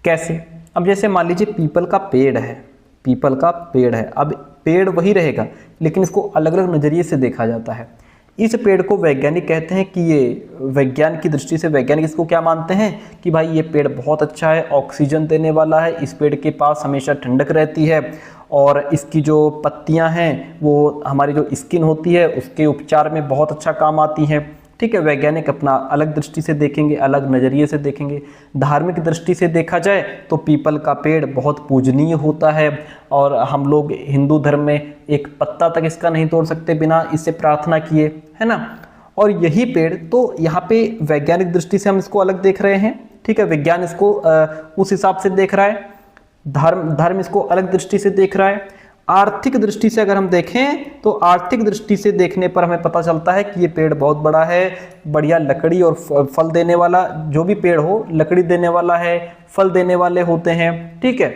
S1: कैसे, अब जैसे मान लीजिए पीपल का पेड़ है, पीपल का पेड़ है, अब पेड़ वही रहेगा लेकिन इसको अलग अलग नजरिए से देखा जाता है। इस पेड़ को वैज्ञानिक कहते हैं कि ये, विज्ञान की दृष्टि से वैज्ञानिक इसको क्या मानते हैं कि भाई ये पेड़ बहुत अच्छा है, ऑक्सीजन देने वाला है, इस पेड़ के पास हमेशा ठंडक रहती है और इसकी जो पत्तियां हैं वो हमारी जो स्किन होती है उसके उपचार में बहुत अच्छा काम आती हैं, ठीक है। वैज्ञानिक अपना अलग दृष्टि से देखेंगे, अलग नज़रिए से देखेंगे। धार्मिक दृष्टि से देखा जाए तो पीपल का पेड़ बहुत पूजनीय होता है और हम लोग हिंदू धर्म में एक पत्ता तक इसका नहीं तोड़ सकते बिना इससे प्रार्थना किए, है ना। और यही पेड़, तो यहाँ पे वैज्ञानिक दृष्टि से हम इसको अलग देख रहे हैं, ठीक है, विज्ञान इसको उस हिसाब से देख रहा है, धर्म इसको अलग दृष्टि से देख रहा है। आर्थिक दृष्टि से अगर हम देखें तो आर्थिक दृष्टि से देखने पर हमें पता चलता है कि ये पेड़ बहुत बड़ा है, बढ़िया लकड़ी और फल देने वाला, जो भी पेड़ हो लकड़ी देने वाला है, फल देने वाले होते हैं, ठीक है।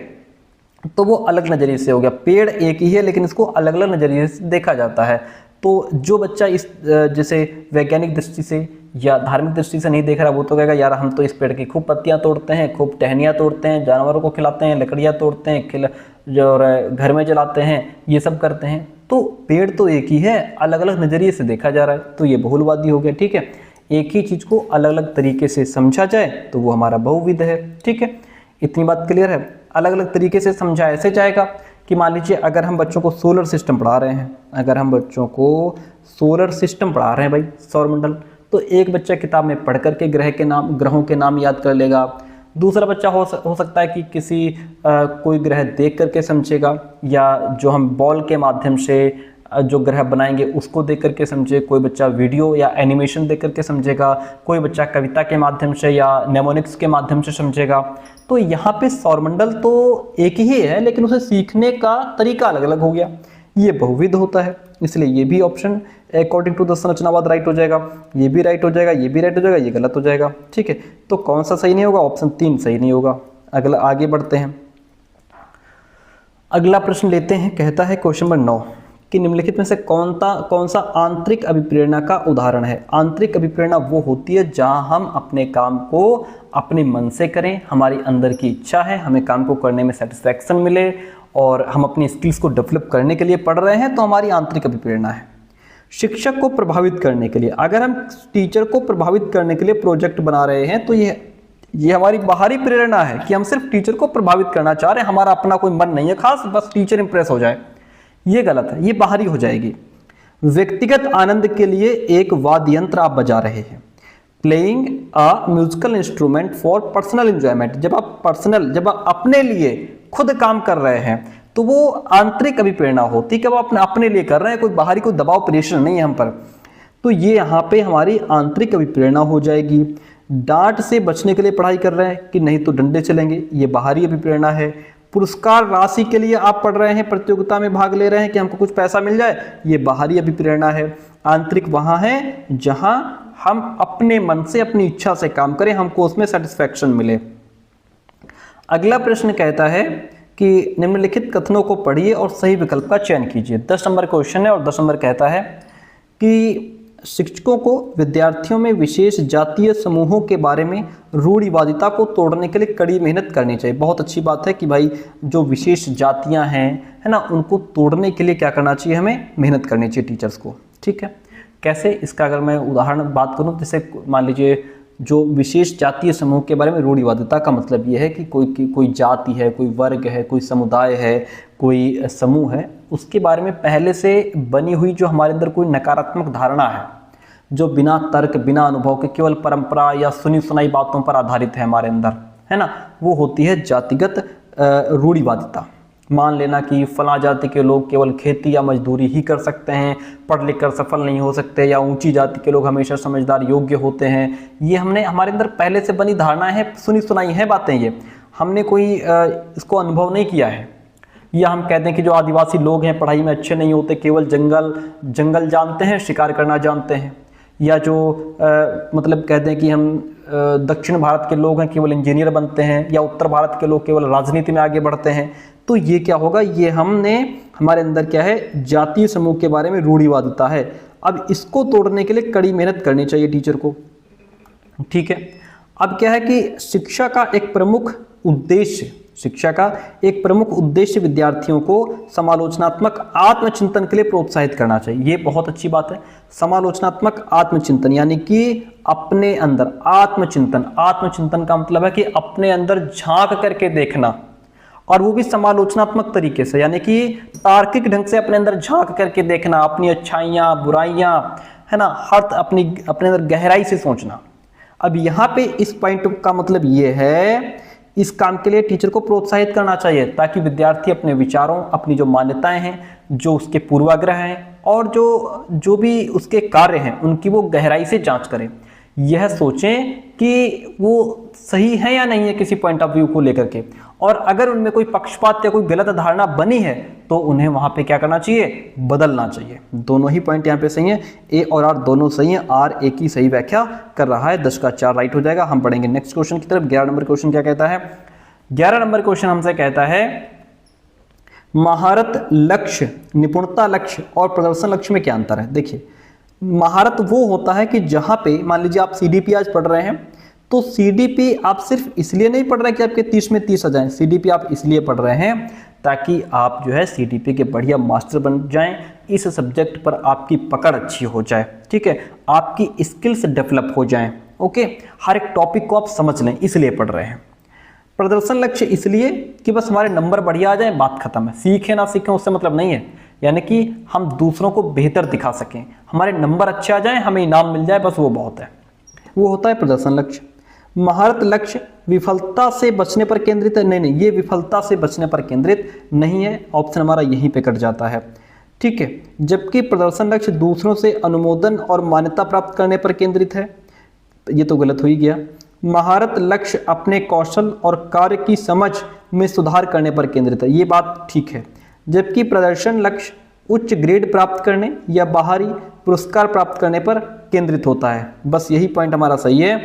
S1: तो वो अलग नजरिए से हो गया, पेड़ एक ही है लेकिन इसको अलग अलग नजरिए से देखा जाता है। तो जो बच्चा इस जैसे वैज्ञानिक दृष्टि से या धार्मिक दृष्टि से नहीं देख रहा, वो तो कहेगा यार हम तो इस पेड़ की खूब पत्तियां तोड़ते हैं, खूब टहनियाँ तोड़ते हैं, जानवरों को खिलाते हैं, लकड़ियाँ तोड़ते हैं, जो घर में जलाते हैं, ये सब करते हैं। तो पेड़ तो एक ही है, अलग अलग नज़रिए से देखा जा रहा है, तो ये बहुलवादी हो गया, ठीक है। एक ही चीज़ को अलग अलग तरीके से समझा जाए तो वो हमारा बहुविध है, ठीक है। इतनी बात क्लियर है। अलग अलग तरीके से समझा ऐसे जाएगा कि मान लीजिए अगर हम बच्चों को सोलर सिस्टम पढ़ा रहे हैं, अगर हम बच्चों को सोलर सिस्टम पढ़ा रहे हैं भाई, सौरमंडल, तो एक बच्चा किताब में पढ़ करके ग्रहों के नाम याद कर लेगा। दूसरा बच्चा हो सकता है कि किसी कोई ग्रह देख करके समझेगा, या जो हम बॉल के माध्यम से जो ग्रह बनाएंगे उसको देख करके समझे। कोई बच्चा वीडियो या एनिमेशन देख करके समझेगा, कोई बच्चा कविता के माध्यम से या नेमोनिक्स के माध्यम से समझेगा। तो यहाँ पे सौरमंडल तो एक ही है लेकिन उसे सीखने का तरीका अलग अलग हो गया, ये बहुविध होता है। इसलिए ये भी ऑप्शन अकॉर्डिंग टू द संरचनावाद राइट हो जाएगा, ये भी राइट हो जाएगा, ये भी राइट हो जाएगा, ये गलत हो जाएगा, ठीक है। तो कौन सा सही नहीं होगा, ऑप्शन 3 सही नहीं होगा। अगला आगे बढ़ते हैं, अगला प्रश्न लेते हैं। कहता है क्वेश्चन नंबर 9 कि निम्नलिखित में से कौन सा आंतरिक अभिप्रेरणा का उदाहरण है। आंतरिक अभिप्रेरणा वो होती है जहां हम अपने काम को अपने मन से करें, हमारी अंदर की इच्छा है, हमें काम को करने में सेटिस्फैक्शन मिले और हम अपनी स्किल्स को डेवलप करने के लिए पढ़ रहे हैं, तो हमारी आंतरिक अभिप्रेरणा है। शिक्षक को प्रभावित करने के लिए, अगर हम टीचर को प्रभावित करने के लिए प्रोजेक्ट बना रहे हैं तो ये हमारी बाहरी प्रेरणा है कि हम सिर्फ टीचर को प्रभावित करना चाह रहे हैं, हमारा अपना कोई मन नहीं है खास, बस टीचर इंप्रेस हो जाए, ये गलत है, ये बाहरी हो जाएगी। व्यक्तिगत आनंद के लिए एक वाद्य यंत्र आप बजा रहे हैं, playing a musical instrument for personal enjoyment, जब आप अपने लिए खुद काम कर रहे हैं तो वो आंतरिक अभिप्रेरणा होती है कि आप अपने लिए कर रहे हैं, कोई बाहरी कोई दबाव प्रेशर नहीं है हम पर, तो ये यहाँ पे हमारी आंतरिक अभिप्रेरणा हो जाएगी। डांट से बचने के लिए पढ़ाई कर रहे हैं कि नहीं तो डंडे चलेंगे, ये बाहरी अभिप्रेरणा है। पुरस्कार राशि के लिए आप पढ़ रहे हैं, प्रतियोगिता में भाग ले रहे हैं कि हमको कुछ पैसा मिल जाए, ये बाहरी अभिप्रेरणा है। आंतरिक वहाँ है जहाँ हम अपने मन से अपनी इच्छा से काम करें, हमको उसमें सेटिस्फैक्शन मिले। अगला प्रश्न कहता है कि निम्नलिखित कथनों को पढ़िए और सही विकल्प का चयन कीजिए। 10 नंबर क्वेश्चन है और 10 नंबर कहता है कि शिक्षकों को विद्यार्थियों में विशेष जातीय समूहों के बारे में रूढ़िवादिता को तोड़ने के लिए कड़ी मेहनत करनी चाहिए। बहुत अच्छी बात है कि भाई जो विशेष जातियां हैं, है ना, उनको तोड़ने के लिए क्या करना चाहिए, हमें मेहनत करनी चाहिए टीचर्स को, ठीक है। कैसे, इसका अगर मैं उदाहरण बात करूं, जैसे मान लीजिए जो विशेष जातीय समूह के बारे में रूढ़िवादिता का मतलब ये है कि कोई जाति है, कोई वर्ग है, कोई समुदाय है, कोई समूह है, उसके बारे में पहले से बनी हुई जो हमारे अंदर कोई नकारात्मक धारणा है, जो बिना तर्क बिना अनुभव के केवल परंपरा या सुनी सुनाई बातों पर आधारित है हमारे अंदर, है ना, वो होती है जातिगत रूढ़िवादिता, मान लेना कि फला जाति के लोग केवल खेती या मजदूरी ही कर सकते हैं, पढ़ लिख कर सफल नहीं हो सकते, या ऊंची जाति के लोग हमेशा समझदार योग्य होते हैं। ये हमने हमारे अंदर पहले से बनी धारणा है, सुनी सुनाई है बातें, ये हमने कोई इसको अनुभव नहीं किया है। या हम कहते हैं कि जो आदिवासी लोग हैं पढ़ाई में अच्छे नहीं होते, केवल जंगल जानते हैं, शिकार करना जानते हैं। या जो मतलब कहते हैं कि हम दक्षिण भारत के लोग हैं केवल इंजीनियर बनते हैं, या उत्तर भारत के लोग केवल राजनीति में आगे बढ़ते हैं। तो ये क्या होगा, ये हमारे अंदर क्या है, जातीय समूह के बारे में रूढ़िवादिता है। अब इसको तोड़ने के लिए कड़ी मेहनत करनी चाहिए टीचर को, ठीक है। अब क्या है कि शिक्षा का एक प्रमुख उद्देश्य विद्यार्थियों को समालोचनात्मक आत्मचिंतन के लिए प्रोत्साहित करना चाहिए। ये बहुत अच्छी बात है। समालोचनात्मक आत्मचिंतन यानी कि अपने अंदर आत्मचिंतन का मतलब है कि अपने अंदर झांक करके देखना, और वो भी समालोचनात्मक तरीके से, यानी कि तार्किक ढंग से अपने अंदर झांक करके देखना, अपनी अच्छाइयाँ बुराइयाँ, है ना, अपने अंदर गहराई से सोचना। अब यहाँ पे इस पॉइंट का मतलब ये है, इस काम के लिए टीचर को प्रोत्साहित करना चाहिए ताकि विद्यार्थी अपने विचारों, अपनी जो मान्यताएं हैं, जो उसके पूर्वाग्रह हैं और जो भी उसके कार्य हैं, उनकी वो गहराई से जांच करें। यह सोचें कि वो सही है या नहीं है किसी पॉइंट ऑफ व्यू को लेकर के, और अगर उनमें कोई पक्षपात या कोई गलत धारणा बनी है तो उन्हें वहां पे क्या करना चाहिए, बदलना चाहिए। दोनों ही पॉइंट यहाँ पे सही हैं, ए और आर दोनों सही हैं। आर ए की सही व्याख्या कर रहा है, 10 का 4 राइट हो जाएगा। हम पढ़ेंगे नेक्स्ट क्वेश्चन की तरफ। 11 नंबर क्वेश्चन क्या कहता है? 11 नंबर क्वेश्चन हमसे कहता है महारत लक्ष्य, निपुणता लक्ष्य और प्रदर्शन लक्ष्य में क्या अंतर है? देखिए, महारत वो होता है कि जहां पे मान लीजिए आप सीडीपी आज पढ़ रहे हैं, तो सीडीपी आप सिर्फ इसलिए नहीं पढ़ रहे कि आपके 30 में 30 आ जाएं। सीडीपी आप इसलिए पढ़ रहे हैं ताकि आप जो है सीडीपी के बढ़िया मास्टर बन जाएं, इस सब्जेक्ट पर आपकी पकड़ अच्छी हो जाए, ठीक है, आपकी स्किल्स डेवलप हो जाएं, ओके, हर एक टॉपिक को आप समझ लें, इसलिए पढ़ रहे हैं। प्रदर्शन लक्ष्य इसलिए कि बस हमारे नंबर बढ़िया आ जाए, बात खत्म है। सीखें ना सीखें उससे मतलब नहीं है, यानी कि हम दूसरों को बेहतर दिखा सकें, हमारे नंबर अच्छे आ जाएं, हमें इनाम मिल जाए, बस वो बहुत है। वो होता है प्रदर्शन लक्ष्य। महारत लक्ष्य विफलता से बचने पर केंद्रित है। नहीं, ये विफलता से बचने पर केंद्रित नहीं है, ऑप्शन हमारा यहीं पे कट जाता है, ठीक है। जबकि प्रदर्शन लक्ष्य दूसरों से अनुमोदन और मान्यता प्राप्त करने पर केंद्रित है, ये तो गलत हो ही गया। महारत लक्ष्य अपने कौशल और कार्य की समझ में सुधार करने पर केंद्रित है, ये बात ठीक है। जबकि प्रदर्शन लक्ष्य उच्च ग्रेड प्राप्त करने या बाहरी पुरस्कार प्राप्त करने पर केंद्रित होता है। बस यही पॉइंट हमारा सही है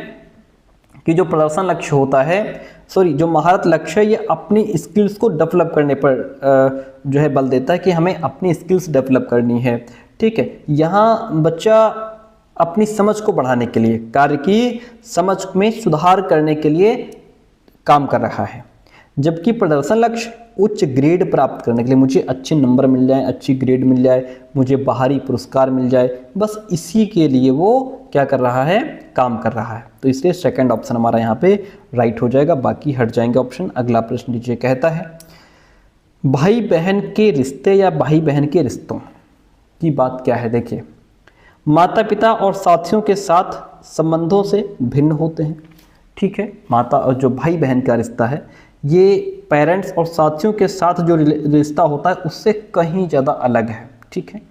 S1: कि जो प्रदर्शन लक्ष्य होता है, जो महारत लक्ष्य, ये अपनी स्किल्स को डेवलप करने पर जो है बल देता है कि हमें अपनी स्किल्स डेवलप करनी है, ठीक है। यहाँ बच्चा अपनी समझ को बढ़ाने के लिए, कार्य की समझ में सुधार करने के लिए काम कर रहा है। जबकि प्रदर्शन लक्ष्य उच्च ग्रेड प्राप्त करने के लिए, मुझे अच्छे नंबर मिल जाए, अच्छी ग्रेड मिल जाए, मुझे बाहरी पुरस्कार मिल जाए, बस इसी के लिए वो क्या कर रहा है, काम कर रहा है। तो इसलिए सेकंड ऑप्शन हमारा यहाँ पे राइट हो जाएगा, बाकी हट जाएंगे ऑप्शन। अगला प्रश्न नीचे कहता है भाई बहन के रिश्ते या भाई बहन के रिश्तों की बात क्या है? देखिए, माता पिता और साथियों के साथ संबंधों से भिन्न होते हैं, ठीक है। माता और जो भाई बहन का रिश्ता है, ये पेरेंट्स और साथियों के साथ जो रिश्ता होता है उससे कहीं ज़्यादा अलग है, ठीक है।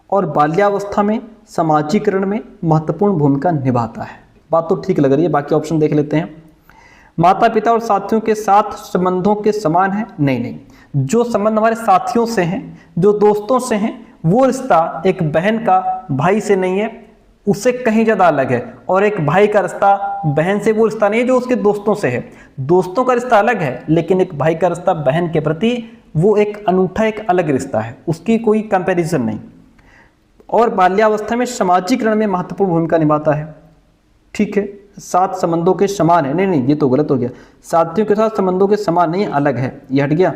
S1: और बाल्यावस्था में समाजीकरण में महत्वपूर्ण भूमिका निभाता है। बात तो ठीक लग रही है, बाकी ऑप्शन देख लेते हैं। माता पिता और साथियों के साथ संबंधों के समान है? नहीं, जो संबंध हमारे साथियों से हैं, जो दोस्तों से हैं, वो रिश्ता एक बहन का भाई से नहीं है, उससे कहीं ज़्यादा अलग है। और एक भाई का रिश्ता बहन से वो रिश्ता नहीं है जो उसके दोस्तों से है। दोस्तों का रिश्ता अलग है, लेकिन एक भाई का रिश्ता बहन के प्रति वो एक अनूठा, एक अलग रिश्ता है, उसकी कोई कंपैरिजन नहीं। और बाल्यावस्था में सामाजिकरण में महत्वपूर्ण भूमिका निभाता है, ठीक है। साथ संबंधों के समान है, नहीं, ये तो गलत हो गया। साथियों के साथ संबंधों के समान नहीं, अलग है, ये हट गया।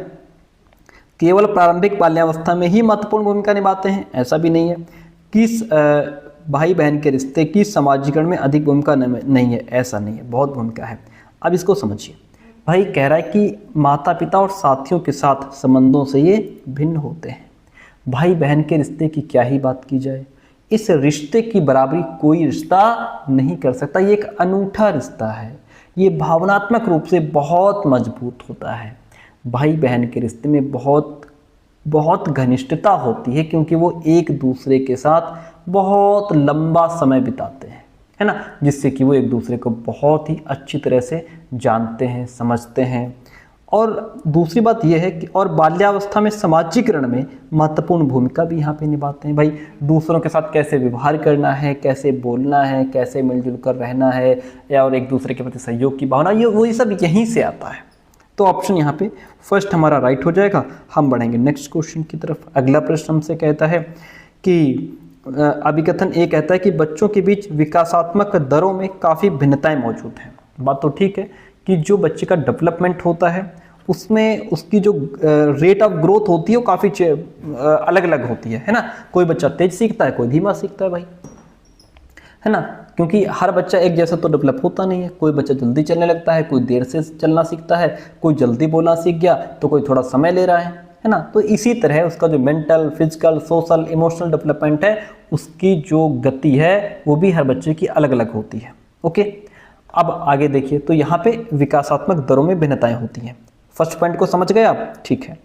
S1: केवल प्रारंभिक बाल्यावस्था में ही महत्वपूर्ण भूमिका निभाते हैं, ऐसा भी नहीं है। किस भाई बहन के रिश्ते की समाजीकरण में अधिक भूमिका नहीं है, ऐसा नहीं है, बहुत भूमिका है। अब इसको समझिए, भाई कह रहा है कि माता पिता और साथियों के साथ संबंधों से ये भिन्न होते हैं। भाई बहन के रिश्ते की क्या ही बात की जाए, इस रिश्ते की बराबरी कोई रिश्ता नहीं कर सकता। ये एक अनूठा रिश्ता है, ये भावनात्मक रूप से बहुत मजबूत होता है। भाई बहन के रिश्ते में बहुत बहुत घनिष्ठता होती है, क्योंकि वो एक दूसरे के साथ बहुत लंबा समय बिताते हैं, है ना, जिससे कि वो एक दूसरे को बहुत ही अच्छी तरह से जानते हैं, समझते हैं। और दूसरी बात यह है कि और बाल्यावस्था में समाजीकरण में महत्वपूर्ण भूमिका भी यहाँ पे निभाते हैं। भाई दूसरों के साथ कैसे व्यवहार करना है, कैसे बोलना है, कैसे मिलजुल कर रहना है, या और एक दूसरे के प्रति सहयोग की भावना, ये सब यहीं से आता है। तो ऑप्शन यहाँ पे फर्स्ट हमारा राइट हो जाएगा। हम बढ़ेंगे नेक्स्ट क्वेश्चन की तरफ। अगला प्रश्न हमसे कहता है कि अभिकथन ए कहता है कि बच्चों के बीच विकासात्मक दरों में काफ़ी भिन्नताएं मौजूद हैं। बात तो ठीक है कि जो बच्चे का डेवलपमेंट होता है उसमें उसकी जो रेट ऑफ ग्रोथ होती है वो काफ़ी अलग अलग होती है ना। कोई बच्चा तेज सीखता है, कोई धीमा सीखता है भाई, है ना, क्योंकि हर बच्चा एक जैसा तो डेवलप होता नहीं है। कोई बच्चा जल्दी चलने लगता है, कोई देर से चलना सीखता है, कोई जल्दी बोलना सीख गया तो कोई थोड़ा समय ले रहा है ना। तो इसी तरह उसका जो mental, physical, social, emotional development है उसकी जो गति है वो भी हर बच्चे की अलग अलग होती है। ओके, अब आगे देखिए, तो यहाँ पे विकासात्मक दरों में भिन्नताएं होती हैं। फर्स्ट पॉइंट को समझ गए आप? ठीक है।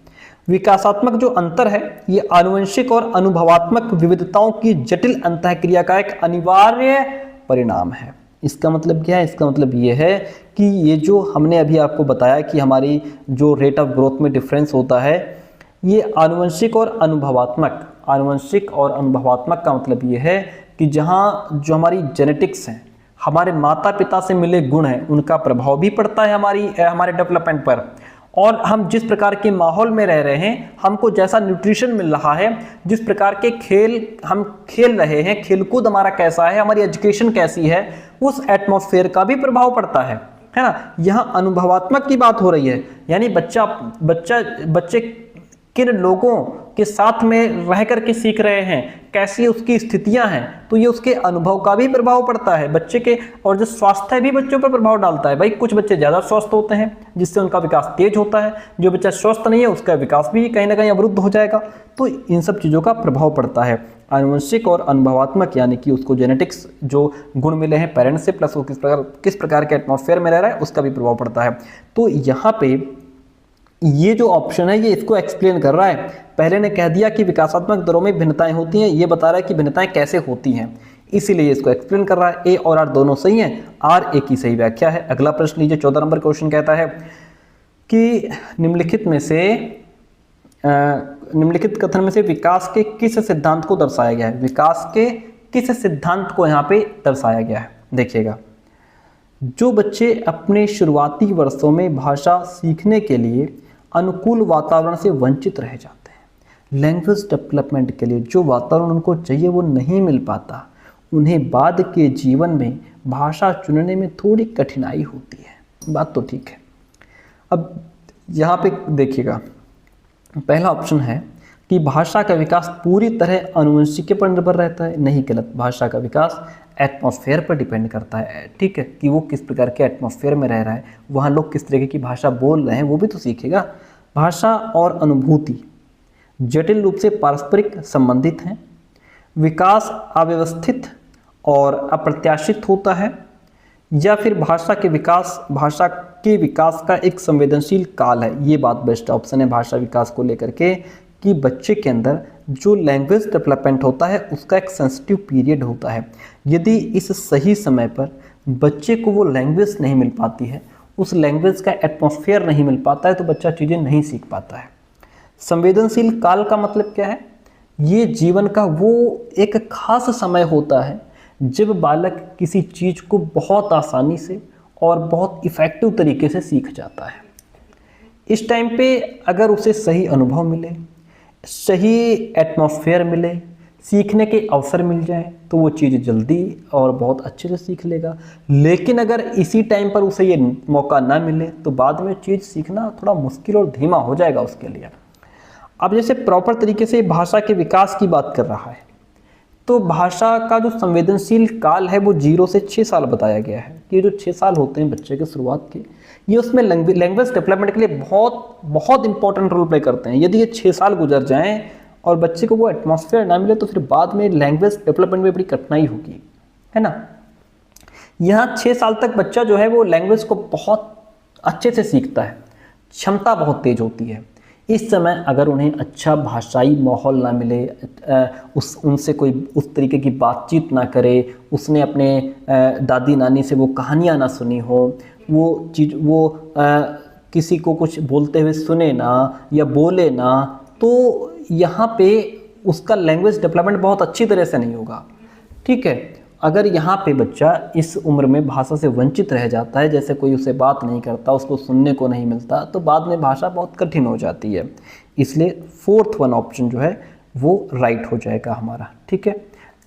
S1: विकासात्मक जो अंतर है ये आनुवंशिक और अनुभवात्मक विविधताओं की जटिल अंतःक्रिया का एक अनिवार्य परिणाम है। इसका मतलब क्या है? इसका मतलब ये है कि ये जो हमने अभी आपको बताया कि हमारी जो रेट ऑफ ग्रोथ में डिफरेंस होता है ये आनुवंशिक और अनुभवात्मक, आनुवंशिक और अनुभवात्मक का मतलब ये है कि जहाँ जो हमारी जेनेटिक्स हैं, हमारे माता पिता से मिले गुण हैं, उनका प्रभाव भी पड़ता है हमारे डेवलपमेंट पर। और हम जिस प्रकार के माहौल में रह रहे हैं, हमको जैसा न्यूट्रिशन मिल रहा है, जिस प्रकार के खेल हम खेल रहे हैं, खेलकूद हमारा कैसा है, हमारी एजुकेशन कैसी है, उस एटमॉस्फेयर का भी प्रभाव पड़ता है ना। यहाँ अनुभवात्मक की बात हो रही है, यानी बच्चे किन लोगों के साथ में रह करके सीख रहे हैं, कैसी उसकी स्थितियां हैं, तो ये उसके अनुभव का भी प्रभाव पड़ता है बच्चे के। और जो स्वास्थ्य भी बच्चों पर प्रभाव डालता है। भाई कुछ बच्चे ज़्यादा स्वस्थ होते हैं जिससे उनका विकास तेज होता है, जो बच्चा स्वस्थ नहीं है उसका विकास भी कहीं ना कहीं अवरुद्ध हो जाएगा। तो इन सब चीज़ों का प्रभाव पड़ता है। आनुवंशिक और अनुभवात्मक यानी कि उसको जेनेटिक्स जो गुण मिले हैं पेरेंट्स से, प्लस वो किस प्रकार के एटमॉस्फेयर में रह रहा है उसका भी प्रभाव पड़ता है। तो यहाँ पे ये जो ऑप्शन है ये इसको एक्सप्लेन कर रहा है। पहले ने कह दिया कि विकासात्मक दरों में भिन्नताएं होती हैं, ये बता रहा है कि भिन्नताएं कैसे होती हैं, इसीलिए इसको एक्सप्लेन कर रहा है। ए और आर दोनों सही हैं, आर ए की सही व्याख्या है। अगला प्रश्न लीजिए, 14 नंबर क्वेश्चन कहता है कि निम्नलिखित कथन में से विकास के किस सिद्धांत को दर्शाया गया है? विकास के किस सिद्धांत को यहाँ पे दर्शाया गया है? देखिएगा, जो बच्चे अपने शुरुआती वर्षों में भाषा सीखने के लिए अनुकूल वातावरण से वंचित रह जाते हैं, लैंग्वेज डेवलपमेंट के लिए जो वातावरण उनको चाहिए वो नहीं मिल पाता, उन्हें बाद के जीवन में भाषा चुनने में थोड़ी कठिनाई होती है। बात तो ठीक है। अब यहाँ पे देखिएगा, पहला ऑप्शन है कि भाषा का विकास पूरी तरह आनुवंशिकी पर निर्भर रहता है। नहीं, गलत। भाषा का विकास एटमॉस्फेयर पर डिपेंड करता है। ठीक है, कि वो किस प्रकार के एटमॉस्फेयर में रह रहा है, वहाँ लोग किस तरीके की भाषा बोल रहे हैं वो भी तो सीखेगा। भाषा और अनुभूति जटिल रूप से पारस्परिक संबंधित हैं। विकास अव्यवस्थित और अप्रत्याशित होता है, या फिर भाषा के विकास का एक संवेदनशील काल है। ये बात बेस्ट ऑप्शन है भाषा विकास को लेकर के, कि बच्चे के अंदर जो लैंग्वेज डेवलपमेंट होता है उसका एक सेंसिटिव पीरियड होता है। यदि इस सही समय पर बच्चे को वो लैंग्वेज नहीं मिल पाती है, उस लैंग्वेज का एटमॉस्फेयर नहीं मिल पाता है, तो बच्चा चीज़ें नहीं सीख पाता है। संवेदनशील काल का मतलब क्या है? ये जीवन का वो एक खास समय होता है जब बालक किसी चीज़ को बहुत आसानी से और बहुत इफ़ेक्टिव तरीके से सीख जाता है। इस टाइम पे अगर उसे सही अनुभव मिले, सही एटमॉस्फेयर मिले, सीखने के अवसर मिल जाए, तो वो चीज़ जल्दी और बहुत अच्छे से सीख लेगा। लेकिन अगर इसी टाइम पर उसे ये मौका ना मिले तो बाद में चीज़ सीखना थोड़ा मुश्किल और धीमा हो जाएगा उसके लिए। अब जैसे प्रॉपर तरीके से भाषा के विकास की बात कर रहा है, तो भाषा का जो संवेदनशील काल है वो 0 से 6 साल बताया गया है। ये जो 6 साल होते हैं बच्चे के शुरुआत के, ये उसमें लैंग्वेज डेवलपमेंट के लिए बहुत इंपॉर्टेंट रोल प्ले करते हैं। यदि ये 6 साल गुजर जाएं और बच्चे को वो एटमॉस्फेयर ना मिले तो फिर बाद में लैंग्वेज डेवलपमेंट में बड़ी कठिनाई होगी, है ना। यहाँ 6 साल तक बच्चा जो है वो लैंग्वेज को बहुत अच्छे से सीखता है।
S2: क्षमता बहुत तेज होती है। इस समय अगर उन्हें अच्छा भाषाई माहौल ना मिले, उनसे कोई उस तरीके की बातचीत ना करे, उसने अपने दादी नानी से वो कहानियाँ ना सुनी हो, वो किसी को कुछ बोलते हुए सुने ना या बोले ना, तो यहाँ पे उसका लैंग्वेज डेवलपमेंट बहुत अच्छी तरह से नहीं होगा। ठीक है, अगर यहाँ पे बच्चा इस उम्र में भाषा से वंचित रह जाता है, जैसे कोई उससे बात नहीं करता, उसको सुनने को नहीं मिलता, तो बाद में भाषा बहुत कठिन हो जाती है। इसलिए 4th वन ऑप्शन जो है वो राइट हो जाएगा हमारा। ठीक है,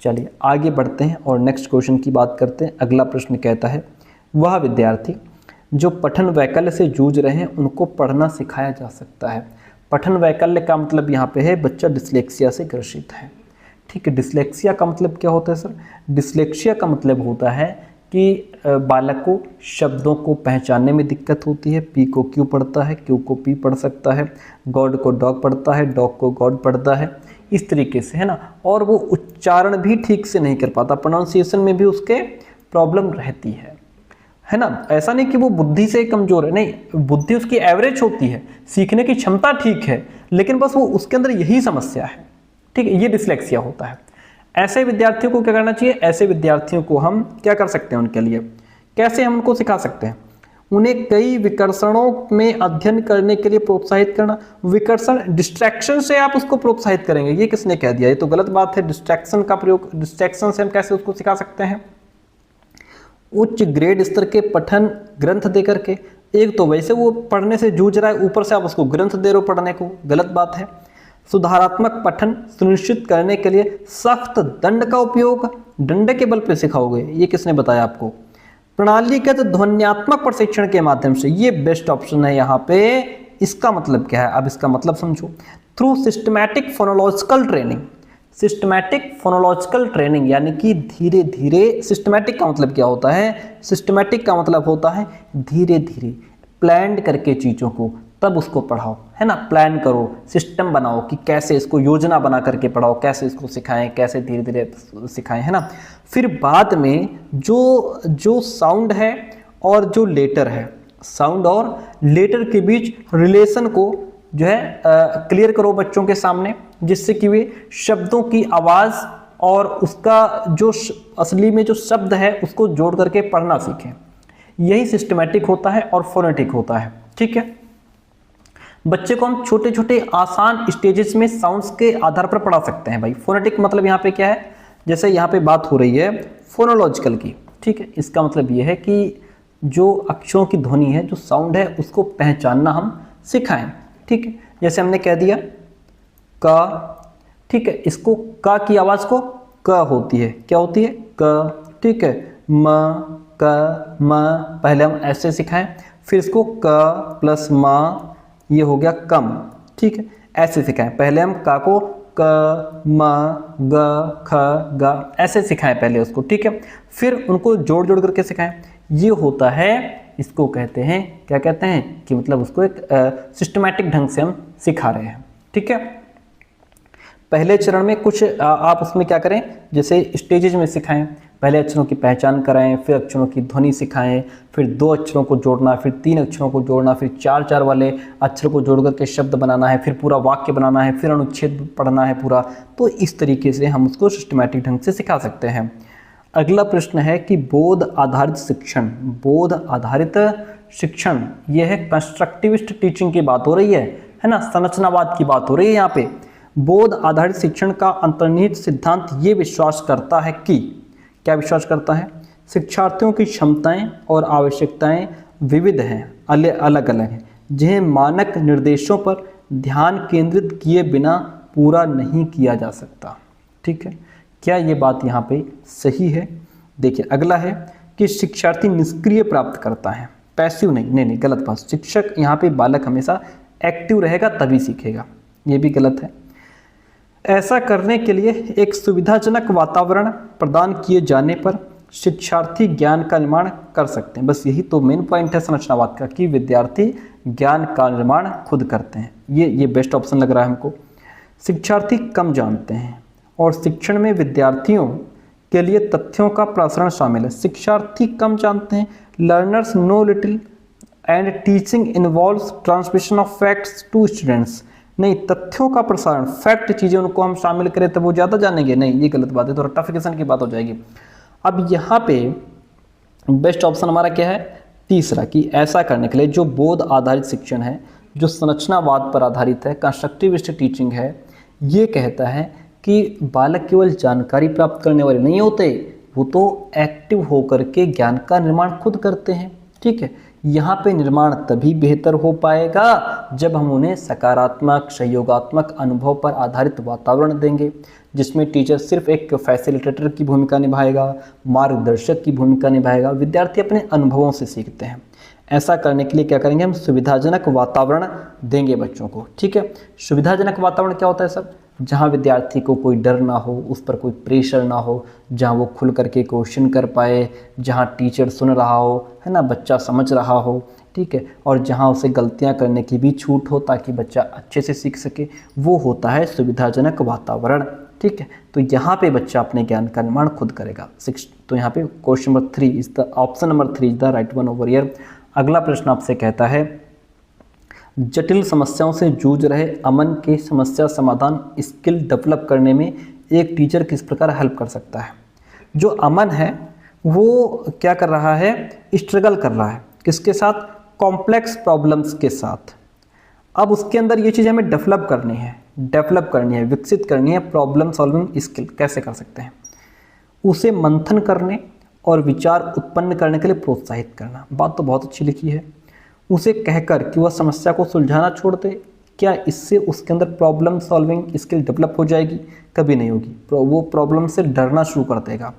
S2: चलिए आगे बढ़ते हैं और नेक्स्ट क्वेश्चन की बात करते हैं। अगला प्रश्न कहता है, वह विद्यार्थी जो पठन वैकल्य से जूझ रहे हैं उनको पढ़ना सिखाया जा सकता है। पठन वैकल्य का मतलब यहाँ पे है बच्चा डिस्लेक्सिया से ग्रसित है। ठीक है, डिस्लेक्सिया का मतलब क्या होता है सर? डिस्लेक्सिया का मतलब होता है कि बालक को शब्दों को पहचानने में दिक्कत होती है। पी को क्यू पढ़ता है, क्यू को पी पढ़ सकता है, गॉड को डॉग पढ़ता है, डॉग को गॉड पढ़ता है, इस तरीके से, है ना। और वो उच्चारण भी ठीक से नहीं कर पाता, प्रोनाउंसिएशन में भी उसके प्रॉब्लम रहती है ना। ऐसा नहीं कि वो बुद्धि से कमज़ोर है, नहीं, बुद्धि उसकी एवरेज होती है, सीखने की क्षमता ठीक है, लेकिन बस वो उसके अंदर यही समस्या है। ठीक है, ये डिस्लेक्सिया होता है। ऐसे विद्यार्थियों को क्या करना चाहिए? ऐसे विद्यार्थियों को हम क्या कर सकते हैं, उनके लिए कैसे हम उनको सिखा सकते हैं? उन्हें कई विकर्षणों में अध्ययन करने के लिए प्रोत्साहित करना। विकर्षण, डिस्ट्रैक्शन से आप उसको प्रोत्साहित करेंगे, ये किसने कह दिया? ये तो गलत बात है। डिस्ट्रैक्शन का प्रयोग, डिस्ट्रैक्शन से हम कैसे उसको सिखा सकते हैं? उच्च ग्रेड स्तर के पठन ग्रंथ दे करके। एक तो वैसे वो पढ़ने से जूझ रहा है, ऊपर से आप उसको ग्रंथ दे रहे हो पढ़ने को, गलत बात है। सुधारात्मक पठन सुनिश्चित करने के लिए सख्त दंड का उपयोग, डंडे के बल पे सिखाओगे, ये किसने बताया आपको? प्रणालीगत ध्वन्यात्मक प्रशिक्षण के माध्यम से, ये बेस्ट ऑप्शन है यहाँ पे। इसका मतलब क्या है? अब इसका मतलब समझो। Through systematic phonological training. Systematic phonological training यानी कि धीरे धीरे, सिस्टमैटिक का मतलब क्या होता है? सिस्टमैटिक का मतलब होता है धीरे धीरे प्लान करके चीज़ों को तब उसको पढ़ाओ, है ना। प्लान करो, सिस्टम बनाओ कि कैसे इसको योजना बना करके पढ़ाओ, कैसे इसको सिखाएं, कैसे धीरे धीरे सिखाएं, है ना। फिर बाद में जो साउंड है और जो लेटर है, साउंड और लेटर के बीच रिलेशन को जो है क्लियर करो बच्चों के सामने, जिससे कि वे शब्दों की आवाज़ और उसका जो असली में जो शब्द है उसको जोड़ करके पढ़ना सीखें। यही सिस्टमैटिक होता है और फोनेटिक होता है। ठीक है, बच्चे को हम छोटे छोटे आसान स्टेजेस में साउंड्स के आधार पर पढ़ा सकते हैं। भाई फोनेटिक मतलब यहाँ पे क्या है? जैसे यहाँ पे बात हो रही है फोनोलॉजिकल की, ठीक है, इसका मतलब ये है कि जो अक्षरों की ध्वनि है, जो साउंड है, उसको पहचानना हम सिखाएं। ठीक है, जैसे हमने कह दिया का, ठीक है, इसको का की आवाज़ को क होती है, क्या होती है? क। ठीक है, म, क, म, पहले हम ऐसे सिखाएं, फिर इसको क प्लस म, ये हो गया कम। ठीक है, ऐसे सिखाएं। पहले हम का को क, म, ग, ख, ग ऐसे सिखाएं पहले उसको। ठीक है, फिर उनको जोड़ जोड़ करके सिखाएं। ये होता है, इसको कहते हैं, क्या कहते हैं कि मतलब उसको एक सिस्टमैटिक ढंग से हम सिखा रहे हैं। ठीक है, पहले चरण में कुछ आप उसमें क्या करें, जैसे स्टेजेज में सिखाएं। पहले अक्षरों की पहचान कराएं, फिर अक्षरों की ध्वनि सिखाएं, फिर 2 अक्षरों को जोड़ना, फिर 3 अक्षरों को जोड़ना, फिर 4 वाले अक्षर को जोड़ करके शब्द बनाना है, फिर पूरा वाक्य बनाना है, फिर अनुच्छेद पढ़ना है पूरा। तो इस तरीके से हम उसको सिस्टमैटिक ढंग से सिखा सकते हैं। अगला प्रश्न है कि बोध आधारित शिक्षण। बोध आधारित शिक्षण, यह है कंस्ट्रक्टिविस्ट टीचिंग की बात हो रही है ना, संरचनावाद की बात हो रही है यहाँ पे। बोध आधारित शिक्षण का अंतर्निहित सिद्धांत ये विश्वास करता है कि, क्या विश्वास करता है? शिक्षार्थियों की क्षमताएं और आवश्यकताएं विविध हैं, अलग अलग हैं, जिन्हें मानक निर्देशों पर ध्यान केंद्रित किए बिना पूरा नहीं किया जा सकता। ठीक है, क्या ये बात यहाँ पे सही है? देखिए अगला है कि शिक्षार्थी निष्क्रिय प्राप्त करता है, पैसिव नहीं, गलत बात। शिक्षक यहाँ पे बालक हमेशा एक्टिव रहेगा तभी सीखेगा, ये भी गलत है। ऐसा करने के लिए एक सुविधाजनक वातावरण प्रदान किए जाने पर शिक्षार्थी ज्ञान का निर्माण कर सकते हैं। बस यही तो मेन पॉइंट है संरचनावाद का, कि विद्यार्थी ज्ञान का निर्माण खुद करते हैं। ये बेस्ट ऑप्शन लग रहा है हमको। शिक्षार्थी कम जानते हैं और शिक्षण में विद्यार्थियों के लिए तथ्यों का प्रसारण शामिल है। शिक्षार्थी कम जानते हैं, learners know little and teaching involves transmission of facts to students. नहीं, तथ्यों का प्रसारण, फैक्ट चीज़ें उनको हम शामिल करें तब वो ज़्यादा जानेंगे, नहीं ये गलत बात है, तो रट्टाफिकेशन की बात हो जाएगी। अब यहाँ पे बेस्ट ऑप्शन हमारा क्या है, तीसरा, कि ऐसा करने के लिए जो बोध आधारित शिक्षण है, जो संरचनावाद पर आधारित है, कंस्ट्रक्टिविस्ट टीचिंग है, ये कहता है कि बालक केवल जानकारी प्राप्त करने वाले नहीं होते, वो तो एक्टिव होकर के ज्ञान का निर्माण खुद करते हैं। ठीक है, यहाँ पे निर्माण तभी बेहतर हो पाएगा जब हम उन्हें सकारात्मक सहयोगात्मक अनुभव पर आधारित वातावरण देंगे, जिसमें टीचर सिर्फ एक फैसिलिटेटर की भूमिका निभाएगा, मार्गदर्शक की भूमिका निभाएगा। विद्यार्थी अपने अनुभवों से सीखते हैं। ऐसा करने के लिए क्या करेंगे, हम सुविधाजनक वातावरण देंगे बच्चों को। ठीक है, सुविधाजनक वातावरण क्या होता है सर, जहाँ विद्यार्थी को कोई डर ना हो, उस पर कोई प्रेशर ना हो, जहाँ वो खुल करके क्वेश्चन कर पाए, जहाँ टीचर सुन रहा हो, है ना, बच्चा समझ रहा हो। ठीक है, और जहाँ उसे गलतियाँ करने की भी छूट हो ताकि बच्चा अच्छे से सीख सके, वो होता है सुविधाजनक वातावरण। ठीक है, तो यहाँ पे बच्चा अपने ज्ञान का निर्माण खुद करेगा। तो यहाँ पे question number 3 is the option number 3 is the right one over here. अगला प्रश्न आपसे कहता है, जटिल समस्याओं से जूझ रहे अमन के समस्या समाधान स्किल डेवलप करने में एक टीचर किस प्रकार हेल्प कर सकता है। जो अमन है वो क्या कर रहा है, स्ट्रगल कर रहा है, किसके साथ, कॉम्प्लेक्स प्रॉब्लम्स के साथ। अब उसके अंदर ये चीज़ हमें डेवलप करनी है, विकसित करनी है। प्रॉब्लम सॉल्विंग स्किल कैसे कर सकते हैं, उसे मंथन करने और विचार उत्पन्न करने के लिए प्रोत्साहित करना। बात तो बहुत अच्छी लिखी है। उसे कहकर कि वह समस्या को सुलझाना छोड़ दे, क्या इससे उसके अंदर प्रॉब्लम सॉल्विंग स्किल डेवलप हो जाएगी? कभी नहीं होगी। वो प्रॉब्लम से डरना शुरू कर देगा।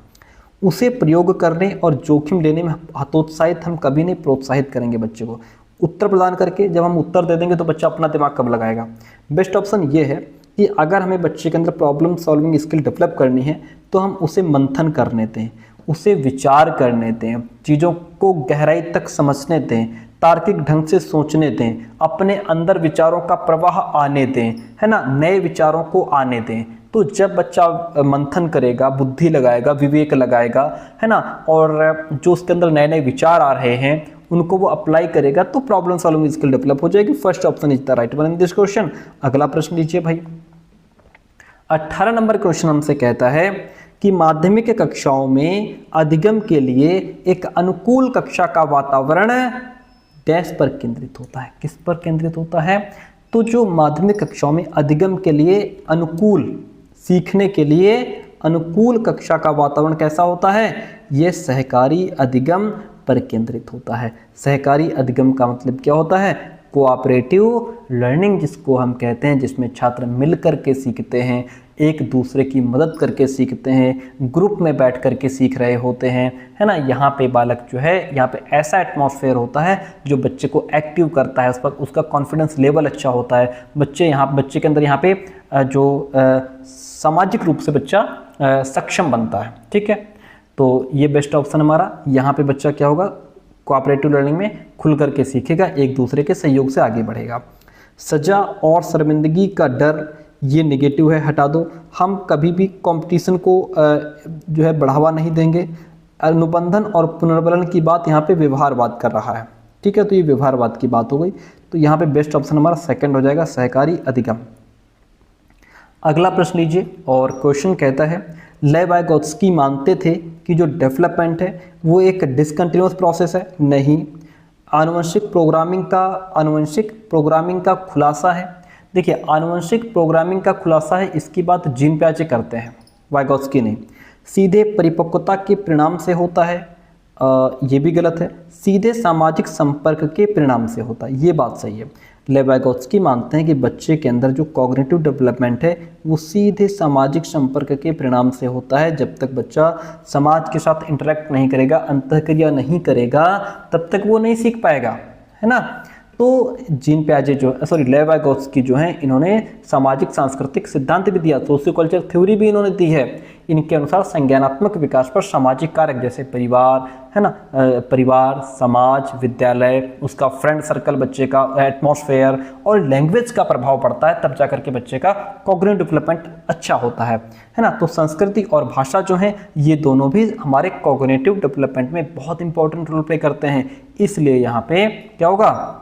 S2: उसे प्रयोग करने और जोखिम लेने में हतोत्साहित हम कभी नहीं प्रोत्साहित करेंगे बच्चे को। उत्तर प्रदान करके जब हम उत्तर दे देंगे तो बच्चा अपना दिमाग कब लगाएगा। बेस्ट ऑप्शन ये है कि अगर हमें बच्चे के अंदर प्रॉब्लम सॉल्विंग स्किल डेवलप करनी है तो हम उसे मंथन करने दें, उसे विचार करने दें, चीज़ों को गहराई तक समझने दें, तार्किक ढंग से सोचने दें, अपने अंदर विचारों का प्रवाह आने दें, है ना, नए विचारों को आने दें। तो जब बच्चा मंथन करेगा, बुद्धि लगाएगा, विवेक लगाएगा, है ना, और जो उसके अंदर नए नए विचार आ रहे हैं उनको वो अप्लाई करेगा तो प्रॉब्लम सॉल्विंग स्किल डेवलप हो जाएगी। First option is the right one in this question. अगला प्रश्न लीजिए भाई। 18 नंबर क्वेश्चन हमसे कहता है कि माध्यमिक कक्षाओं में अधिगम के लिए एक अनुकूल कक्षा का वातावरण डैश पर केंद्रित होता है। किस पर केंद्रित होता है? तो जो माध्यमिक कक्षाओं में अधिगम के लिए अनुकूल, सीखने के लिए अनुकूल कक्षा का वातावरण कैसा होता है? ये सहकारी अधिगम पर केंद्रित होता है। सहकारी अधिगम का मतलब क्या होता है? कोऑपरेटिव लर्निंग जिसको हम कहते हैं, जिसमें छात्र मिलकर के सीखते हैं, एक दूसरे की मदद करके सीखते हैं, ग्रुप में बैठ करके सीख रहे होते हैं, है ना। यहाँ पे बालक जो है, यहाँ पे ऐसा एटमॉस्फेयर होता है जो बच्चे को एक्टिव करता है, उस पर उसका कॉन्फिडेंस लेवल अच्छा होता है। बच्चे के अंदर यहाँ पे जो सामाजिक रूप से बच्चा सक्षम बनता है। ठीक है, तो ये बेस्ट ऑप्शन हमारा। यहाँ पे बच्चा क्या होगा? कोऑपरेटिव लर्निंग में खुल करके सीखेगा, एक दूसरे के सहयोग से आगे बढ़ेगा। सजा और शर्मिंदगी का डर, ये नेगेटिव है, हटा दो। हम कभी भी कंपटीशन को जो है बढ़ावा नहीं देंगे। अनुबंधन और पुनर्बलन की बात यहाँ पे व्यवहारवाद कर रहा है। ठीक है, तो ये व्यवहारवाद की बात हो गई। तो यहाँ पे बेस्ट ऑप्शन हमारा सेकंड हो जाएगा, सहकारी अधिगम। अगला प्रश्न लीजिए और क्वेश्चन कहता है, ले वाइगोत्स्की मानते थे कि जो डेवलपमेंट है वो एक डिसकंटिन्यूअस प्रोसेस है। नहीं। आनुवंशिक प्रोग्रामिंग का खुलासा है। देखिए, आनुवंशिक प्रोग्रामिंग का खुलासा है, इसकी बात जीन प्याजे करते हैं, वाइगोत्स्की नहीं। सीधे परिपक्वता के परिणाम से होता है, ये भी गलत है। सीधे सामाजिक संपर्क के परिणाम से होता है, ये बात सही है। वाइगोत्स्की मानते हैं कि बच्चे के अंदर जो कॉग्निटिव डेवलपमेंट है वो सीधे सामाजिक संपर्क के परिणाम से होता है। जब तक बच्चा समाज के साथ इंटरेक्ट नहीं करेगा, अंतःक्रिया नहीं करेगा, तब तक वो नहीं सीख पाएगा, है ना। तो जीन प्याजे वाइगोत्स्की जो हैं, इन्होंने सामाजिक सांस्कृतिक सिद्धांत भी दिया, सोशियो कल्चर थ्योरी भी इन्होंने दी है। इनके अनुसार संज्ञानात्मक विकास पर सामाजिक कारक जैसे परिवार है ना, परिवार, समाज, विद्यालय, उसका फ्रेंड सर्कल, बच्चे का एटमॉस्फेयर और लैंग्वेज का प्रभाव पड़ता है, तब जाकर के बच्चे का कॉग्निटिव डेवलपमेंट अच्छा होता है ना। तो संस्कृति और भाषा जो है ये दोनों भी हमारे कॉग्निटिव डेवलपमेंट में बहुत इंपॉर्टेंट रोल प्ले करते हैं। इसलिए यहाँ पे क्या होगा,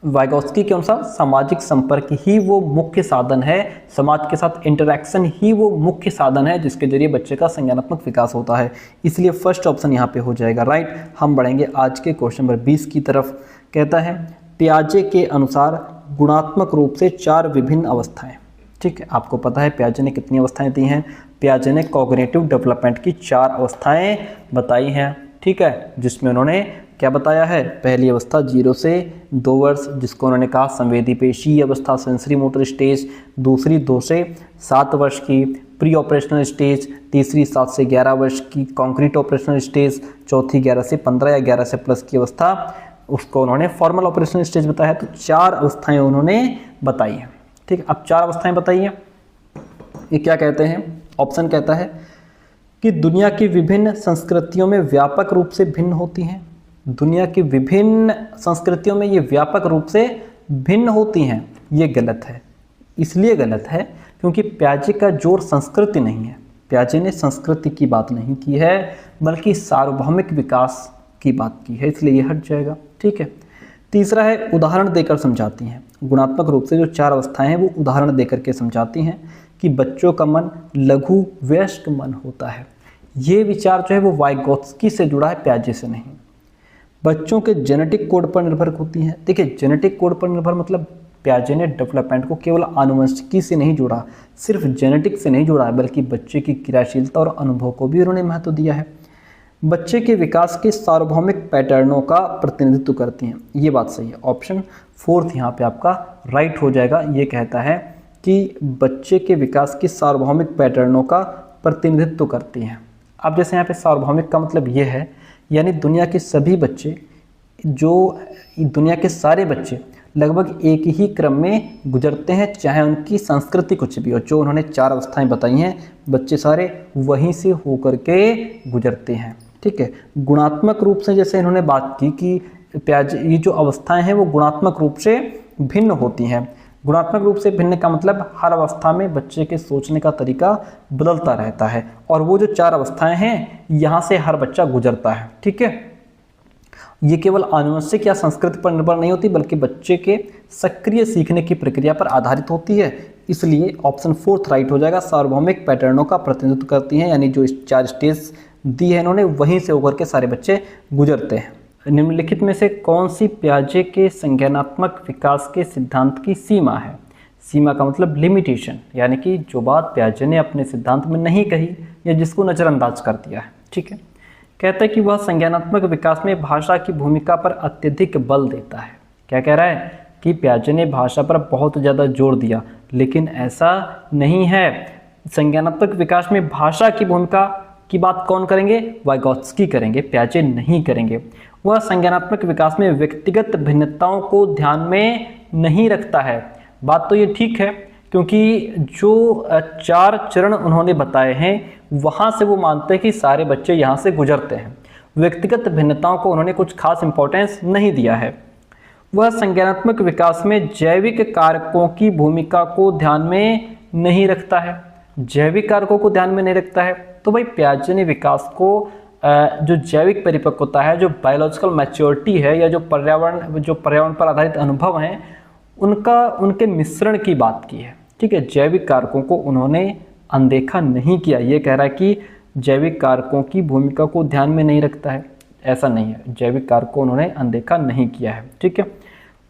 S2: वाइगोत्स्की के अनुसार सामाजिक संपर्क ही वो मुख्य साधन है, समाज के साथ इंटरैक्शन ही वो मुख्य साधन है जिसके जरिए बच्चे का संज्ञानात्मक विकास होता है। इसलिए फर्स्ट ऑप्शन यहाँ पे हो जाएगा राइट। हम बढ़ेंगे आज के क्वेश्चन नंबर 20 की तरफ। कहता है पियाजे के अनुसार गुणात्मक रूप से 4 विभिन्न अवस्थाएं। ठीक है, आपको पता है पियाजे ने कितनी अवस्थाएं दी हैं। पियाजे ने कॉग्निटिव डेवलपमेंट की 4 अवस्थाएं बताई हैं। ठीक है, जिसमें उन्होंने क्या बताया है, पहली अवस्था 0 से 2 वर्ष जिसको उन्होंने कहा संवेदी पेशी अवस्था, सेंसरी मोटर स्टेज। दूसरी 2 से 7 वर्ष की प्री ऑपरेशनल स्टेज। तीसरी 7 से 11 वर्ष की कॉन्क्रीट ऑपरेशनल स्टेज। चौथी 11 से 15 या 11 से प्लस की अवस्था, उसको उन्होंने फॉर्मल ऑपरेशनल स्टेज बताया। तो 4 अवस्थाएं उन्होंने बताई हैं। ठीक है, अब 4 अवस्थाएं बताइए। ये क्या कहते हैं, ऑप्शन कहता है कि दुनिया की विभिन्न संस्कृतियों में व्यापक रूप से भिन्न होती हैं। दुनिया की विभिन्न संस्कृतियों में ये व्यापक रूप से भिन्न होती हैं। ये गलत है। इसलिए गलत है क्योंकि पियाजे का जोर संस्कृति नहीं है। पियाजे ने संस्कृति की बात नहीं की है बल्कि सार्वभौमिक विकास की बात की है, इसलिए ये हट जाएगा। ठीक है, तीसरा है उदाहरण देकर समझाती हैं। गुणात्मक रूप से जो 4 अवस्थाएं हैं वो उदाहरण देकर के समझाती हैं कि बच्चों का मन लघु वयस्क मन होता है। ये विचार जो है वो वाइगोत्स्की से जुड़ा है, पियाजे से नहीं। बच्चों के जेनेटिक कोड पर निर्भर होती हैं। देखिए, जेनेटिक कोड पर निर्भर मतलब पियाजे ने डेवलपमेंट को केवल आनुवंशिकी से नहीं जोड़ा, सिर्फ जेनेटिक से नहीं जोड़ा है, बल्कि बच्चे की क्रियाशीलता और अनुभव को भी उन्होंने महत्व दिया है। बच्चे के विकास के सार्वभौमिक पैटर्नों का प्रतिनिधित्व करती हैं। ये बात सही है। ऑप्शन 4 यहाँ पे आपका राइट हो जाएगा। ये कहता है कि बच्चे के विकास के सार्वभौमिक पैटर्नों का प्रतिनिधित्व करती हैं। अब जैसे यहाँ पे सार्वभौमिक का मतलब ये है, यानी दुनिया के सभी बच्चे, जो दुनिया के सारे बच्चे लगभग एक ही क्रम में गुजरते हैं, चाहे उनकी संस्कृति कुछ भी हो। जो उन्होंने 4 अवस्थाएं बताई हैं, बच्चे सारे वहीं से होकर के गुजरते हैं। ठीक है, गुणात्मक रूप से जैसे इन्होंने बात की कि पियाजे ये जो अवस्थाएं हैं वो गुणात्मक रूप से भिन्न होती हैं। गुणात्मक रूप से भिन्न का मतलब हर अवस्था में बच्चे के सोचने का तरीका बदलता रहता है, और वो जो 4 अवस्थाएं हैं यहाँ से हर बच्चा गुजरता है। ठीक है, ये केवल आनुवंशिक या संस्कृति पर निर्भर नहीं होती बल्कि बच्चे के सक्रिय सीखने की प्रक्रिया पर आधारित होती है। इसलिए ऑप्शन 4 राइट हो जाएगा। सार्वभौमिक पैटर्नों का प्रतिनिधित्व करती हैं, यानी जो 4 स्टेज दी है इन्होंने, वहीं से होकर के सारे बच्चे गुजरते हैं। निम्नलिखित में से कौन सी पियाजे के संज्ञानात्मक विकास के सिद्धांत की सीमा है? सीमा का मतलब लिमिटेशन, यानी कि जो बात पियाजे ने अपने सिद्धांत में नहीं कही या जिसको नज़रअंदाज कर दिया है। ठीक है, कहता है कि वह संज्ञानात्मक विकास में भाषा की भूमिका पर अत्यधिक बल देता है। क्या कह रहा है कि पियाजे ने भाषा पर बहुत ज़्यादा जोर दिया, लेकिन ऐसा नहीं है। संज्ञानात्मक विकास में भाषा की भूमिका की बात कौन करेंगे? वाइगोत्स्की करेंगे, पियाजे नहीं करेंगे। वह संज्ञानात्मक विकास में व्यक्तिगत भिन्नताओं को ध्यान में नहीं रखता है। बात तो ये ठीक है, क्योंकि जो 4 चरण उन्होंने बताए हैं वहाँ से वो मानते हैं कि सारे बच्चे यहाँ से गुजरते हैं। व्यक्तिगत भिन्नताओं को उन्होंने कुछ खास इंपॉर्टेंस नहीं दिया है। वह संज्ञानात्मक विकास में जैविक कारकों की भूमिका को ध्यान में नहीं रखता है। जैविक कारकों को ध्यान में नहीं रखता है तो भाई पियाजे ने विकास को जो जैविक परिपक्वता है, जो बायोलॉजिकल मैच्योरिटी है, या जो पर्यावरण पर आधारित अनुभव हैं, उनके मिश्रण की बात की है। ठीक है, जैविक कारकों को उन्होंने अनदेखा नहीं किया। ये कह रहा है कि जैविक कारकों की भूमिका को ध्यान में नहीं रखता है, ऐसा नहीं है। जैविक कारकों उन्होंने अनदेखा नहीं किया है। ठीक है,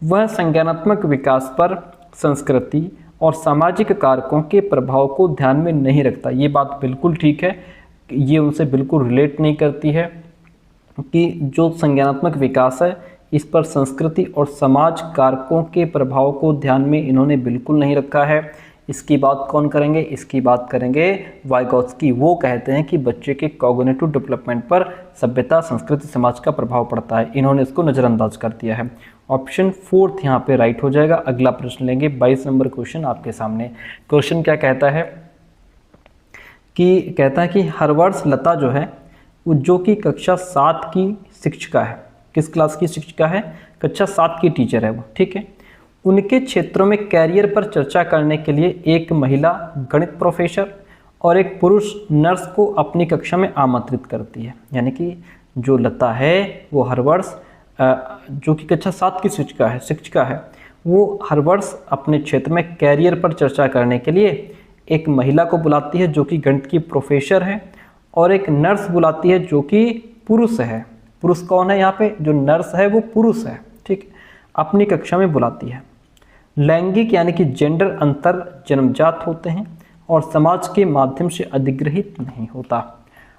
S2: वह संज्ञानात्मक विकास पर संस्कृति और सामाजिक कारकों के प्रभाव को ध्यान में नहीं रखता। ये बात बिल्कुल ठीक है, ये उनसे बिल्कुल रिलेट नहीं करती है कि जो संज्ञानात्मक विकास है इस पर संस्कृति और समाज कारकों के प्रभाव को ध्यान में इन्होंने बिल्कुल नहीं रखा है। इसकी बात कौन करेंगे? इसकी बात करेंगे वाइगोत्स्की। वो कहते हैं कि बच्चे के कॉग्निटिव डेवलपमेंट पर सभ्यता, संस्कृति, समाज का प्रभाव पड़ता है। इन्होंने इसको नज़रअंदाज कर दिया है। ऑप्शन 4 यहाँ पे राइट हो जाएगा। अगला प्रश्न लेंगे, 22 नंबर क्वेश्चन आपके सामने। क्वेश्चन क्या कहता है कि कहता है कि हर वर्ष लता जो है वो जो कि कक्षा 7 की शिक्षिका है, किस क्लास की शिक्षिका है, कक्षा 7 की टीचर है वो, ठीक है, उनके क्षेत्रों में कैरियर पर चर्चा करने के लिए एक महिला गणित प्रोफेसर और एक पुरुष नर्स को अपनी कक्षा में आमंत्रित करती है। यानी कि जो लता है वो हर वर्ष जो कि कक्षा 7 की शिक्षिका है वो हर वर्ष अपने क्षेत्र में कैरियर पर चर्चा करने के लिए एक महिला को बुलाती है जो कि गणित की प्रोफेसर है, और एक नर्स बुलाती है जो कि पुरुष है। पुरुष कौन है यहाँ पे? जो नर्स है वो पुरुष है, ठीक, अपनी कक्षा में बुलाती है। लैंगिक यानी कि जेंडर अंतर जन्मजात होते हैं और समाज के माध्यम से अधिग्रहित नहीं होता।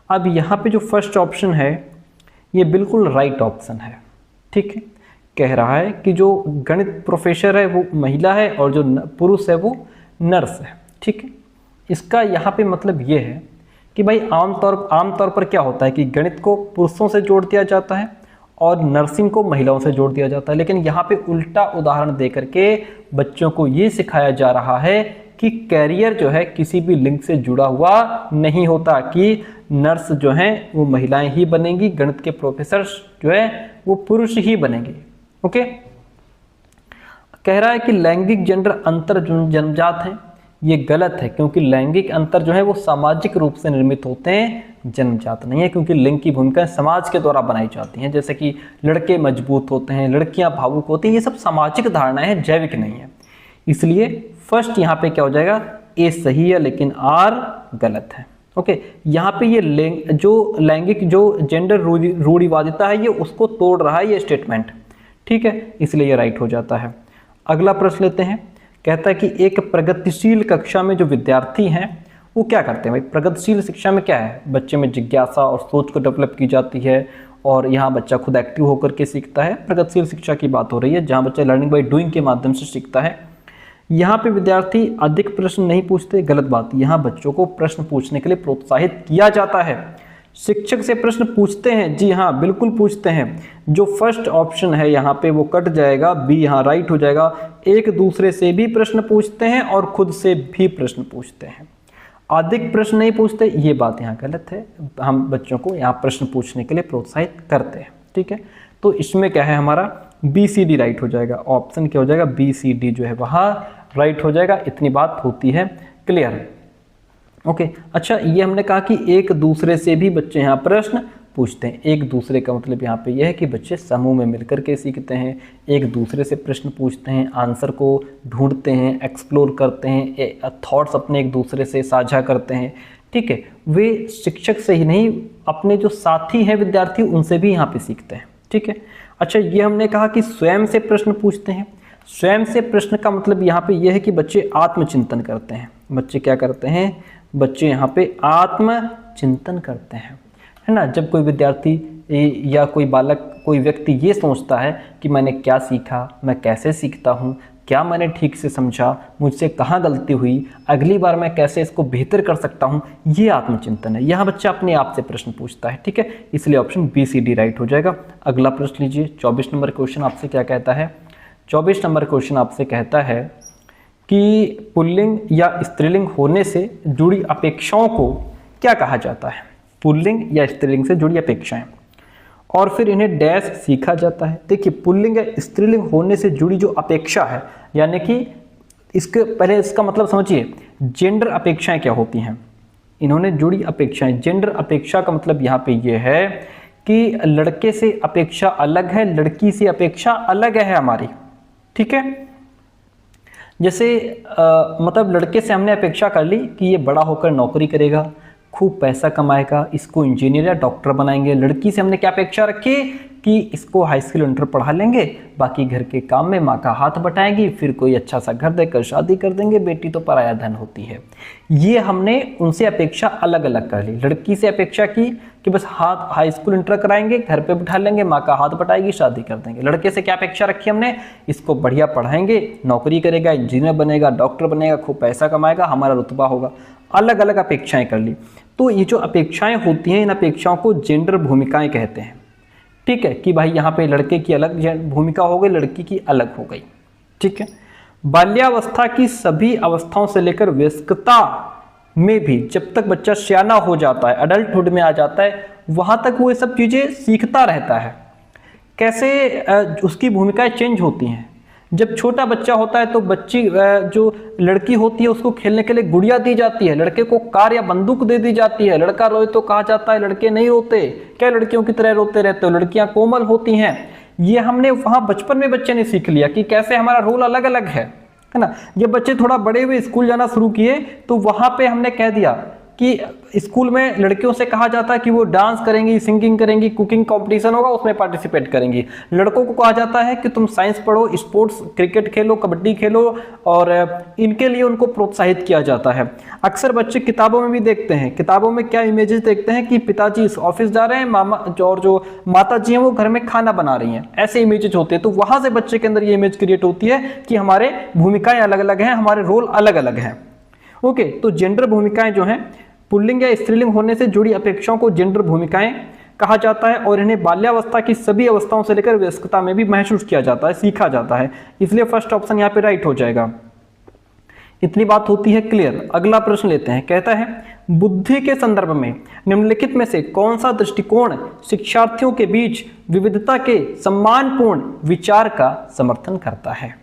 S2: अब यहाँ पे जो फर्स्ट ऑप्शन है ये बिल्कुल राइट ऑप्शन है, ठीक है। कह रहा है कि जो गणित प्रोफेसर है वो महिला है और जो पुरुष है वो नर्स है, ठीक है। इसका यहाँ पे मतलब ये है कि भाई आमतौर पर क्या होता है कि गणित को पुरुषों से जोड़ दिया जाता है और नर्सिंग को महिलाओं से जोड़ दिया जाता है, लेकिन यहाँ पे उल्टा उदाहरण दे करके बच्चों को ये सिखाया जा रहा है कि कैरियर जो है किसी भी लिंग से जुड़ा हुआ नहीं होता, कि नर्स जो हैं वो महिलाएं ही बनेंगी, गणित के प्रोफेसर जो है वो पुरुष ही बनेंगे। ओके, कह रहा है कि लैंगिक जेंडर अंतर जो जन्मजात है ये गलत है, क्योंकि लैंगिक अंतर जो है वो सामाजिक रूप से निर्मित होते हैं, जन्मजात नहीं है, क्योंकि लिंग की भूमिका समाज के द्वारा बनाई जाती हैं। जैसे कि लड़के मजबूत होते हैं, लड़कियां भावुक होती हैं, ये सब सामाजिक धारणाएं हैं, जैविक नहीं है। इसलिए फर्स्ट यहाँ पे क्या हो जाएगा, ए सही है लेकिन आर गलत है। ओके, यहाँ पे ये लैंगिक जो जेंडर रूढ़िवादिता है ये उसको तोड़ रहा है ये स्टेटमेंट, ठीक है, इसलिए ये राइट हो जाता है। अगला प्रश्न लेते हैं। कहता है कि एक प्रगतिशील कक्षा में जो विद्यार्थी हैं वो क्या करते हैं। भाई प्रगतिशील शिक्षा में क्या है, बच्चे में जिज्ञासा और सोच को डेवलप की जाती है और यहाँ बच्चा खुद एक्टिव होकर के सीखता है। प्रगतिशील शिक्षा की बात हो रही है जहाँ बच्चा लर्निंग बाय डूइंग के माध्यम से सीखता है। यहाँ पे विद्यार्थी अधिक प्रश्न नहीं पूछते, गलत बात। यहाँ बच्चों को प्रश्न पूछने के लिए प्रोत्साहित किया जाता है। शिक्षक से प्रश्न पूछते हैं, जी हाँ बिल्कुल पूछते हैं। जो फर्स्ट ऑप्शन है यहाँ पे वो कट जाएगा, बी यहाँ राइट हो जाएगा। एक दूसरे से भी प्रश्न पूछते हैं और खुद से भी प्रश्न पूछते हैं। अधिक प्रश्न नहीं पूछते, ये बात यहाँ गलत है। हम बच्चों को यहाँ प्रश्न पूछने के लिए प्रोत्साहित करते हैं, ठीक है। तो इसमें क्या है हमारा बी सी डी राइट हो जाएगा। ऑप्शन क्या हो जाएगा, बी सी डी जो है वहाँ राइट हो जाएगा। इतनी बात होती है क्लियर। ओके, अच्छा ये हमने कहा कि एक दूसरे से भी बच्चे यहाँ प्रश्न पूछते हैं। एक दूसरे का मतलब यहाँ पे यह है कि बच्चे समूह में मिलकर के सीखते हैं, एक दूसरे से प्रश्न पूछते हैं, आंसर को ढूंढते हैं, एक्सप्लोर करते हैं, थॉट्स अपने एक दूसरे से साझा करते हैं, ठीक है। वे शिक्षक से ही नहीं, अपने जो साथी हैं विद्यार्थी उनसे भी यहाँ पे सीखते हैं, ठीक है। अच्छा ये हमने कहा कि स्वयं से प्रश्न पूछते हैं। स्वयं से प्रश्न का मतलब यहाँ पे यह है कि बच्चे आत्मचिंतन करते हैं। बच्चे क्या करते हैं, बच्चे यहाँ पे आत्मचिंतन करते हैं, है ना। जब कोई विद्यार्थी या कोई बालक, कोई व्यक्ति ये सोचता है कि मैंने क्या सीखा, मैं कैसे सीखता हूँ, क्या मैंने ठीक से समझा, मुझसे कहाँ गलती हुई, अगली बार मैं कैसे इसको बेहतर कर सकता हूँ, ये आत्मचिंतन है। यहाँ बच्चा अपने आप से प्रश्न पूछता है, ठीक है। इसलिए option B C D right हो जाएगा। अगला प्रश्न लीजिए। 24 नंबर क्वेश्चन आपसे क्या कहता है। 24 नंबर क्वेश्चन आपसे कहता है कि पुल्लिंग या स्त्रीलिंग होने से जुड़ी अपेक्षाओं को क्या कहा जाता है। पुल्लिंग या स्त्रीलिंग से जुड़ी अपेक्षाएं, और फिर इन्हें डैश सीखा जाता है। देखिए पुल्लिंग या स्त्रीलिंग होने से जुड़ी जो अपेक्षा है, यानी कि इसके पहले इसका मतलब समझिए, जेंडर अपेक्षाएं क्या होती हैं। इन्होंने जुड़ी अपेक्षाएं, जेंडर अपेक्षा का मतलब यहाँ पे ये है कि लड़के से अपेक्षा अलग है, लड़की से अपेक्षा अलग है हमारी, ठीक है। जैसे मतलब लड़के से हमने अपेक्षा कर ली कि ये बड़ा होकर नौकरी करेगा, खूब पैसा कमाएगा, इसको इंजीनियर या डॉक्टर बनाएंगे। लड़की से हमने क्या अपेक्षा रखी कि इसको हाई स्कूल इंटर पढ़ा लेंगे, बाकी घर के काम में माँ का हाथ बटाएगी, फिर कोई अच्छा सा घर देकर शादी कर देंगे, बेटी तो पराया धन होती है। ये हमने उनसे अपेक्षा अलग अलग कर ली। लड़की से अपेक्षा की कि बस हाई स्कूल इंटर कराएंगे, घर पे बिठा लेंगे, माँ का हाथ बटाएगी, शादी कर देंगे। लड़के से क्या अपेक्षा रखी हमने, इसको बढ़िया पढ़ाएंगे, नौकरी करेगा, इंजीनियर बनेगा, डॉक्टर बनेगा, खूब पैसा कमाएगा, हमारा रुतबा होगा। अलग अलग अपेक्षाएं कर ली। तो ये जो अपेक्षाएं होती हैं, इन अपेक्षाओं को जेंडर भूमिकाएं कहते हैं, ठीक है। कि भाई यहाँ पे लड़के की अलग भूमिका हो गई, लड़की की अलग हो गई, ठीक है। बाल्यावस्था की सभी अवस्थाओं से लेकर वयस्कता में भी जब तक बच्चा सियाना हो जाता है, अडल्टहुड में आ जाता है, वहाँ तक वो ये सब चीज़ें सीखता रहता है। कैसे उसकी भूमिकाएं चेंज होती हैं। जब छोटा बच्चा होता है तो बच्ची जो लड़की होती है उसको खेलने के लिए गुड़िया दी जाती है, लड़के को कार या बंदूक दे दी जाती है। लड़का रोए तो कहा जाता है लड़के नहीं रोते, क्या लड़कियों की तरह रोते रहते हो, लड़कियां कोमल होती हैं। ये हमने वहाँ बचपन में बच्चे ने सीख लिया कि कैसे हमारा रोल अलग अलग है ना। जब बच्चे थोड़ा बड़े हुए स्कूल जाना शुरू किए तो वहाँ पे हमने कह दिया कि स्कूल में लड़कियों से कहा जाता है कि वो डांस करेंगी, सिंगिंग करेंगी, कुकिंग कंपटीशन होगा उसमें पार्टिसिपेट करेंगी। लड़कों को कहा जाता है कि तुम साइंस पढ़ो, स्पोर्ट्स, क्रिकेट खेलो, कबड्डी खेलो, और इनके लिए उनको प्रोत्साहित किया जाता है। अक्सर बच्चे किताबों में भी देखते हैं, किताबों में क्या इमेजेस देखते हैं कि पिताजी ऑफिस जा रहे हैं, मामा और जो माता जी हैं वो घर में खाना बना रही हैं, ऐसे इमेजेस होते हैं। तो वहाँ से बच्चे के अंदर ये इमेज क्रिएट होती है कि हमारे भूमिकाएं अलग अलग हैं, हमारे रोल अलग अलग हैं। ओके, तो जेंडर भूमिकाएं जो हैं, पुल्लिंग या स्त्रीलिंग होने से जुड़ी अपेक्षाओं को जेंडर भूमिकाएं कहा जाता है, और इन्हें बाल्यावस्था की सभी अवस्थाओं से लेकर वयस्कता में भी महसूस किया जाता है, सीखा जाता है। इसलिए फर्स्ट ऑप्शन यहाँ पे राइट हो जाएगा। इतनी बात होती है क्लियर। अगला प्रश्न लेते हैं। कहता है बुद्धि के संदर्भ में निम्नलिखित में से कौन सा दृष्टिकोण शिक्षार्थियों के बीच विविधता के सम्मानपूर्ण विचार का समर्थन करता है?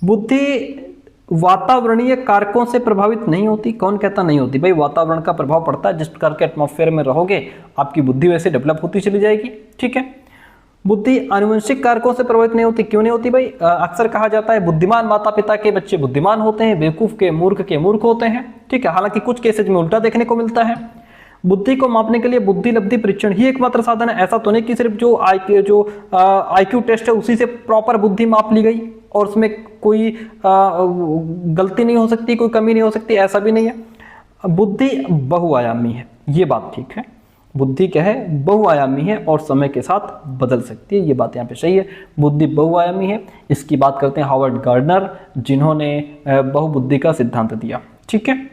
S2: बुद्धि वातावरणीय कारकों से प्रभावित नहीं होती। कौन कहता नहीं होती? भाई वातावरण का प्रभाव पड़ता है, जिस प्रकार के एटमॉस्फेयर में रहोगे आपकी बुद्धि वैसे डेवलप होती चली जाएगी। ठीक है। बुद्धि आनुवंशिक कारकों से प्रभावित नहीं होती। क्यों नहीं होती भाई? अक्सर कहा जाता है बुद्धिमान माता पिता के बच्चे बुद्धिमान होते हैं, बेवकूफ के मूर्ख होते हैं। ठीक है, हालांकि कुछ केसेज में उल्टा देखने को मिलता है। बुद्धि को मापने के लिए बुद्धि लब्धि परीक्षण ही एकमात्र साधन है। ऐसा तो नहीं कि सिर्फ जो IQ टेस्ट है उसी से प्रॉपर बुद्धि माप ली गई और उसमें कोई गलती नहीं हो सकती, कोई कमी नहीं हो सकती, ऐसा भी नहीं है। बुद्धि बहुआयामी है, ये बात ठीक है। बुद्धि क्या है? बहुआयामी है और समय के साथ बदल सकती है, ये बात यहाँ पे सही है। बुद्धि बहुआयामी है। इसकी बात करते हैं हार्वर्ड गार्डनर, जिन्होंने बहुबुद्धि का सिद्धांत दिया। ठीक है,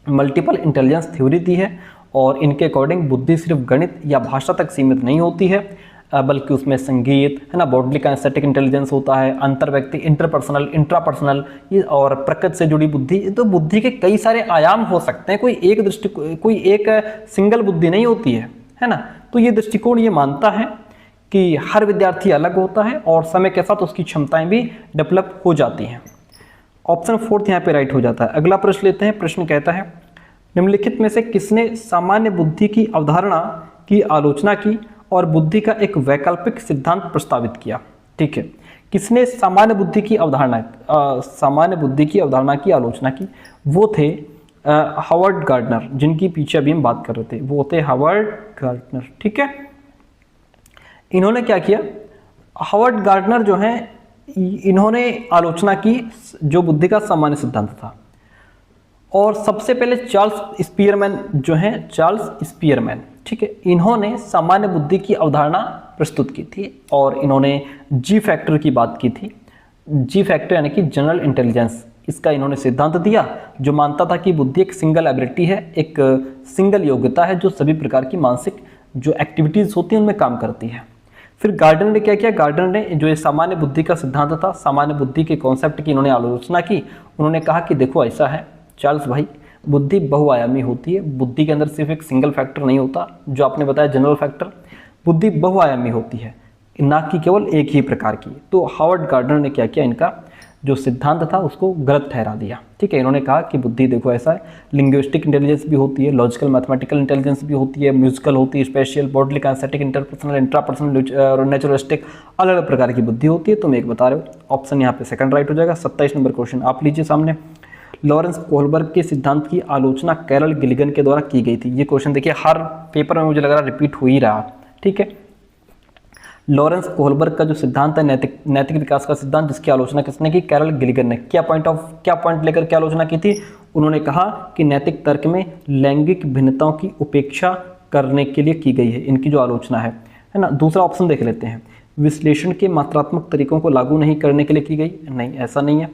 S2: मल्टीपल इंटेलिजेंस थ्योरी दी है, और इनके अकॉर्डिंग बुद्धि सिर्फ गणित या भाषा तक सीमित नहीं होती है, बल्कि उसमें संगीत है ना, बॉडली काइनेस्थेटिक इंटेलिजेंस होता है, अंतर व्यक्ति, इंटरपर्सनल, इंट्रापर्सनल, ये और प्रकृति से जुड़ी बुद्धि। तो बुद्धि के कई सारे आयाम हो सकते हैं, कोई एक सिंगल बुद्धि नहीं होती है ना। तो ये दृष्टिकोण ये मानता है कि हर विद्यार्थी अलग होता है और समय के साथ उसकी क्षमताएं भी डेवलप हो जाती हैं। ऑप्शन 4 यहाँ पे राइट हो जाता है। अगला प्रश्न लेते हैं। प्रश्न कहता है निम्नलिखित में से किसने सामान्य बुद्धि की अवधारणा की आलोचना की और बुद्धि का एक वैकल्पिक सिद्धांत प्रस्तावित किया? ठीक है, किसने सामान्य बुद्धि की अवधारणा की आलोचना की? वो थे हार्वर्ड गार्डनर, जिनकी पीछे अभी हम बात कर रहे थे, वो थे हार्वर्ड गार्डनर। ठीक है, इन्होंने क्या किया? हार्वर्ड गार्डनर जो हैं, इन्होंने आलोचना की जो बुद्धि का सामान्य सिद्धांत था। और सबसे पहले चार्ल्स स्पीयरमैन जो हैं, चार्ल्स स्पीयरमैन, ठीक है, इन्होंने सामान्य बुद्धि की अवधारणा प्रस्तुत की थी और इन्होंने जी फैक्टर की बात की थी। जी फैक्टर यानी कि जनरल इंटेलिजेंस, इसका इन्होंने सिद्धांत दिया, जो मानता था कि बुद्धि एक सिंगल एबिलिटी है, एक सिंगल योग्यता है जो सभी प्रकार की मानसिक जो एक्टिविटीज़ होती हैं उनमें काम करती है। फिर गार्डनर ने क्या किया? गार्डनर ने जो ये सामान्य बुद्धि का सिद्धांत था, सामान्य बुद्धि के कॉन्सेप्ट की इन्होंने आलोचना की। उन्होंने कहा कि देखो ऐसा है चार्ल्स भाई, बुद्धि बहुआयामी होती है, बुद्धि के अंदर सिर्फ एक सिंगल फैक्टर नहीं होता जो आपने बताया जनरल फैक्टर, बुद्धि बहुआयामी होती है, ना कि केवल एक ही प्रकार की। तो हार्वर्ड गार्डनर ने क्या किया? इनका जो सिद्धांत था उसको गलत ठहरा दिया। ठीक है, इन्होंने कहा कि बुद्धि देखो ऐसा है, लिंग्विस्टिक इंटेलिजेंस भी होती है, लॉजिकल मैथमेटिकल इंटेलिजेंस भी होती है, म्यूजिकल होती है, spatial, bodily kinaesthetic, interpersonal, intrapersonal, naturalistic, अलग अलग प्रकार की बुद्धि होती है। तुम एक बता रहे हो। ऑप्शन यहाँ पे सेकंड राइट हो जाएगा। 27 नंबर क्वेश्चन आप लीजिए सामने। लॉरेंस कोहलबर्ग के सिद्धांत की आलोचना कैरल गिलिगन के द्वारा की गई थी। ये क्वेश्चन देखिए हर पेपर में मुझे लग रहा है रिपीट हो ही रहा। ठीक है, लॉरेंस कोहलबर्ग का जो सिद्धांत है नैतिक विकास का सिद्धांत, जिसकी आलोचना किसने की? कैरल गिलिगन ने। क्या पॉइंट लेकर के आलोचना की थी? उन्होंने कहा कि नैतिक तर्क में लैंगिक भिन्नताओं की उपेक्षा करने के लिए की गई है इनकी जो आलोचना है ना। दूसरा ऑप्शन देख लेते हैं। विश्लेषण के मात्रात्मक तरीकों को लागू नहीं करने के लिए की गई? नहीं, ऐसा नहीं है।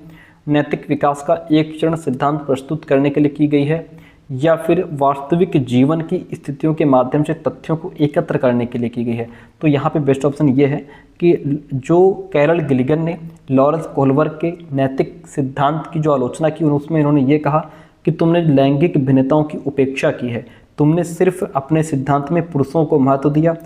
S2: नैतिक विकास का एक चरण सिद्धांत प्रस्तुत करने के लिए की गई है, या फिर वास्तविक जीवन की स्थितियों के माध्यम से तथ्यों को एकत्र करने के लिए की गई है? तो यहाँ पे बेस्ट ऑप्शन ये है कि जो कैरल गिलिगन ने लॉरेंस कोहलबर्ग के नैतिक सिद्धांत की जो आलोचना की, उसमें इन्होंने ये कहा कि तुमने लैंगिक भिन्नताओं की उपेक्षा की है, तुमने सिर्फ अपने सिद्धांत में पुरुषों को महत्व दिया,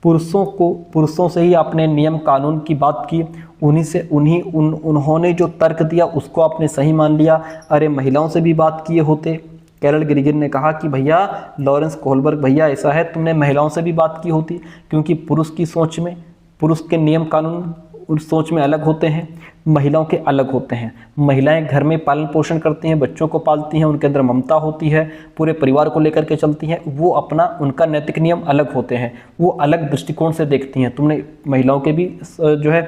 S2: पुरुषों से ही आपने नियम कानून की बात की, उन्होंने जो तर्क दिया उसको आपने सही मान लिया। अरे महिलाओं से भी बात किए होते। कैरल गिरिगन ने कहा कि भैया लॉरेंस कोहलबर्ग भैया ऐसा है, तुमने महिलाओं से भी बात की होती, क्योंकि पुरुष की सोच में, पुरुष के नियम कानून उस सोच में अलग होते हैं, महिलाओं के अलग होते हैं। महिलाएं घर में पालन पोषण करती हैं, बच्चों को पालती हैं, उनके अंदर ममता होती है, पूरे परिवार को लेकर के चलती हैं, वो अपना उनका नैतिक नियम अलग होते हैं, वो अलग दृष्टिकोण से देखती हैं। तुमने महिलाओं के भी जो है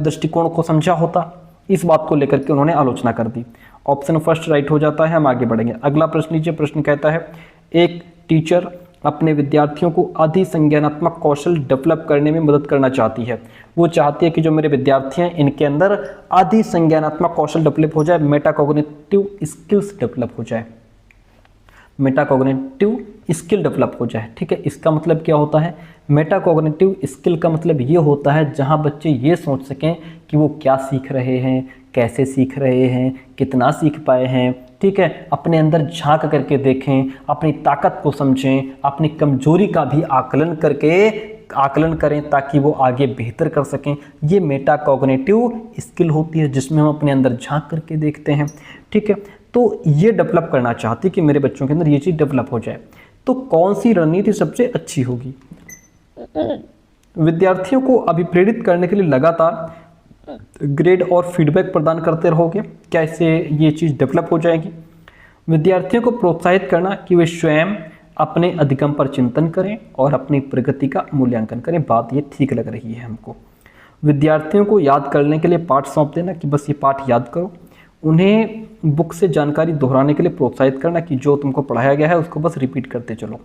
S2: दृष्टिकोण को समझा होता, इस बात को लेकर के उन्होंने आलोचना कर दी। ऑप्शन फर्स्ट राइट हो जाता है। हम आगे बढ़ेंगे। अगला प्रश्न लीजिए। प्रश्न कहता है, एक टीचर अपने विद्यार्थियों को अधिसंज्ञानात्मक कौशल डेवलप करने में मदद करना चाहती है। वो चाहती है कि जो मेरे विद्यार्थी हैं इनके अंदर अधिसंज्ञानात्मक कौशल डेवलप हो जाए, मेटाकॉग्निटिव स्किल्स डेवलप हो जाए, मेटाकॉग्निटिव स्किल डेवलप हो जाए। ठीक है, इसका मतलब क्या होता है? मेटाकॉग्निटिव स्किल का मतलब ये होता है जहाँ बच्चे ये सोच सकें कि वो क्या सीख रहे हैं, कैसे सीख रहे हैं, कितना सीख पाए हैं। ठीक है, अपने अंदर झांक करके देखें, अपनी ताकत को समझें, अपनी कमजोरी का भी आकलन करें ताकि वो आगे बेहतर कर सकें। ये मेटाकॉग्निटिव स्किल होती है जिसमें हम अपने अंदर झांक करके देखते हैं। ठीक है, तो ये डेवलप करना चाहती कि मेरे बच्चों के अंदर ये चीज़ डेवलप हो जाए। तो कौन सी रणनीति सबसे अच्छी होगी? विद्यार्थियों को अभिप्रेरित करने के लिए लगातार ग्रेड और फीडबैक प्रदान करते रहोगे, क्या इससे ये चीज़ डेवलप हो जाएगी? विद्यार्थियों को प्रोत्साहित करना कि वे स्वयं अपने अधिगम पर चिंतन करें और अपनी प्रगति का मूल्यांकन करें। बात ये ठीक लग रही है हमको। विद्यार्थियों को याद करने के लिए पाठ सौंप देना कि बस ये पाठ याद करो। उन्हें बुक से जानकारी दोहराने के लिए प्रोत्साहित करना कि जो तुमको पढ़ाया गया है उसको बस रिपीट करते चलो।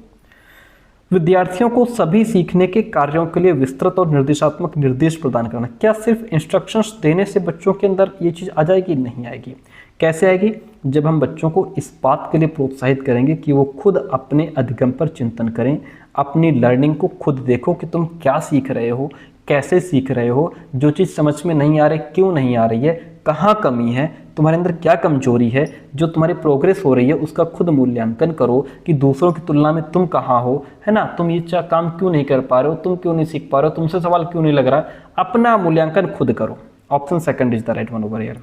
S2: विद्यार्थियों को सभी सीखने के कार्यों के लिए विस्तृत और निर्देशात्मक निर्देश प्रदान करना। क्या सिर्फ इंस्ट्रक्शंस देने से बच्चों के अंदर ये चीज़ आ जाएगी? नहीं आएगी। कैसे आएगी? जब हम बच्चों को इस बात के लिए प्रोत्साहित करेंगे कि वो खुद अपने अधिगम पर चिंतन करें, अपनी लर्निंग को खुद देखो कि तुम क्या सीख रहे हो, कैसे सीख रहे हो, जो चीज़ समझ में नहीं आ रही क्यों नहीं आ रही है, कहाँ कमी है, तुम्हारे अंदर क्या कमजोरी है, जो तुम्हारी प्रोग्रेस हो रही है उसका खुद मूल्यांकन करो कि दूसरों की तुलना में तुम कहाँ हो, है ना, तुम ये काम क्यों नहीं कर पा रहे हो, तुम क्यों नहीं सीख पा रहे हो, तुमसे सवाल क्यों नहीं लग रहा, अपना मूल्यांकन खुद करो। Option second is the right one over here.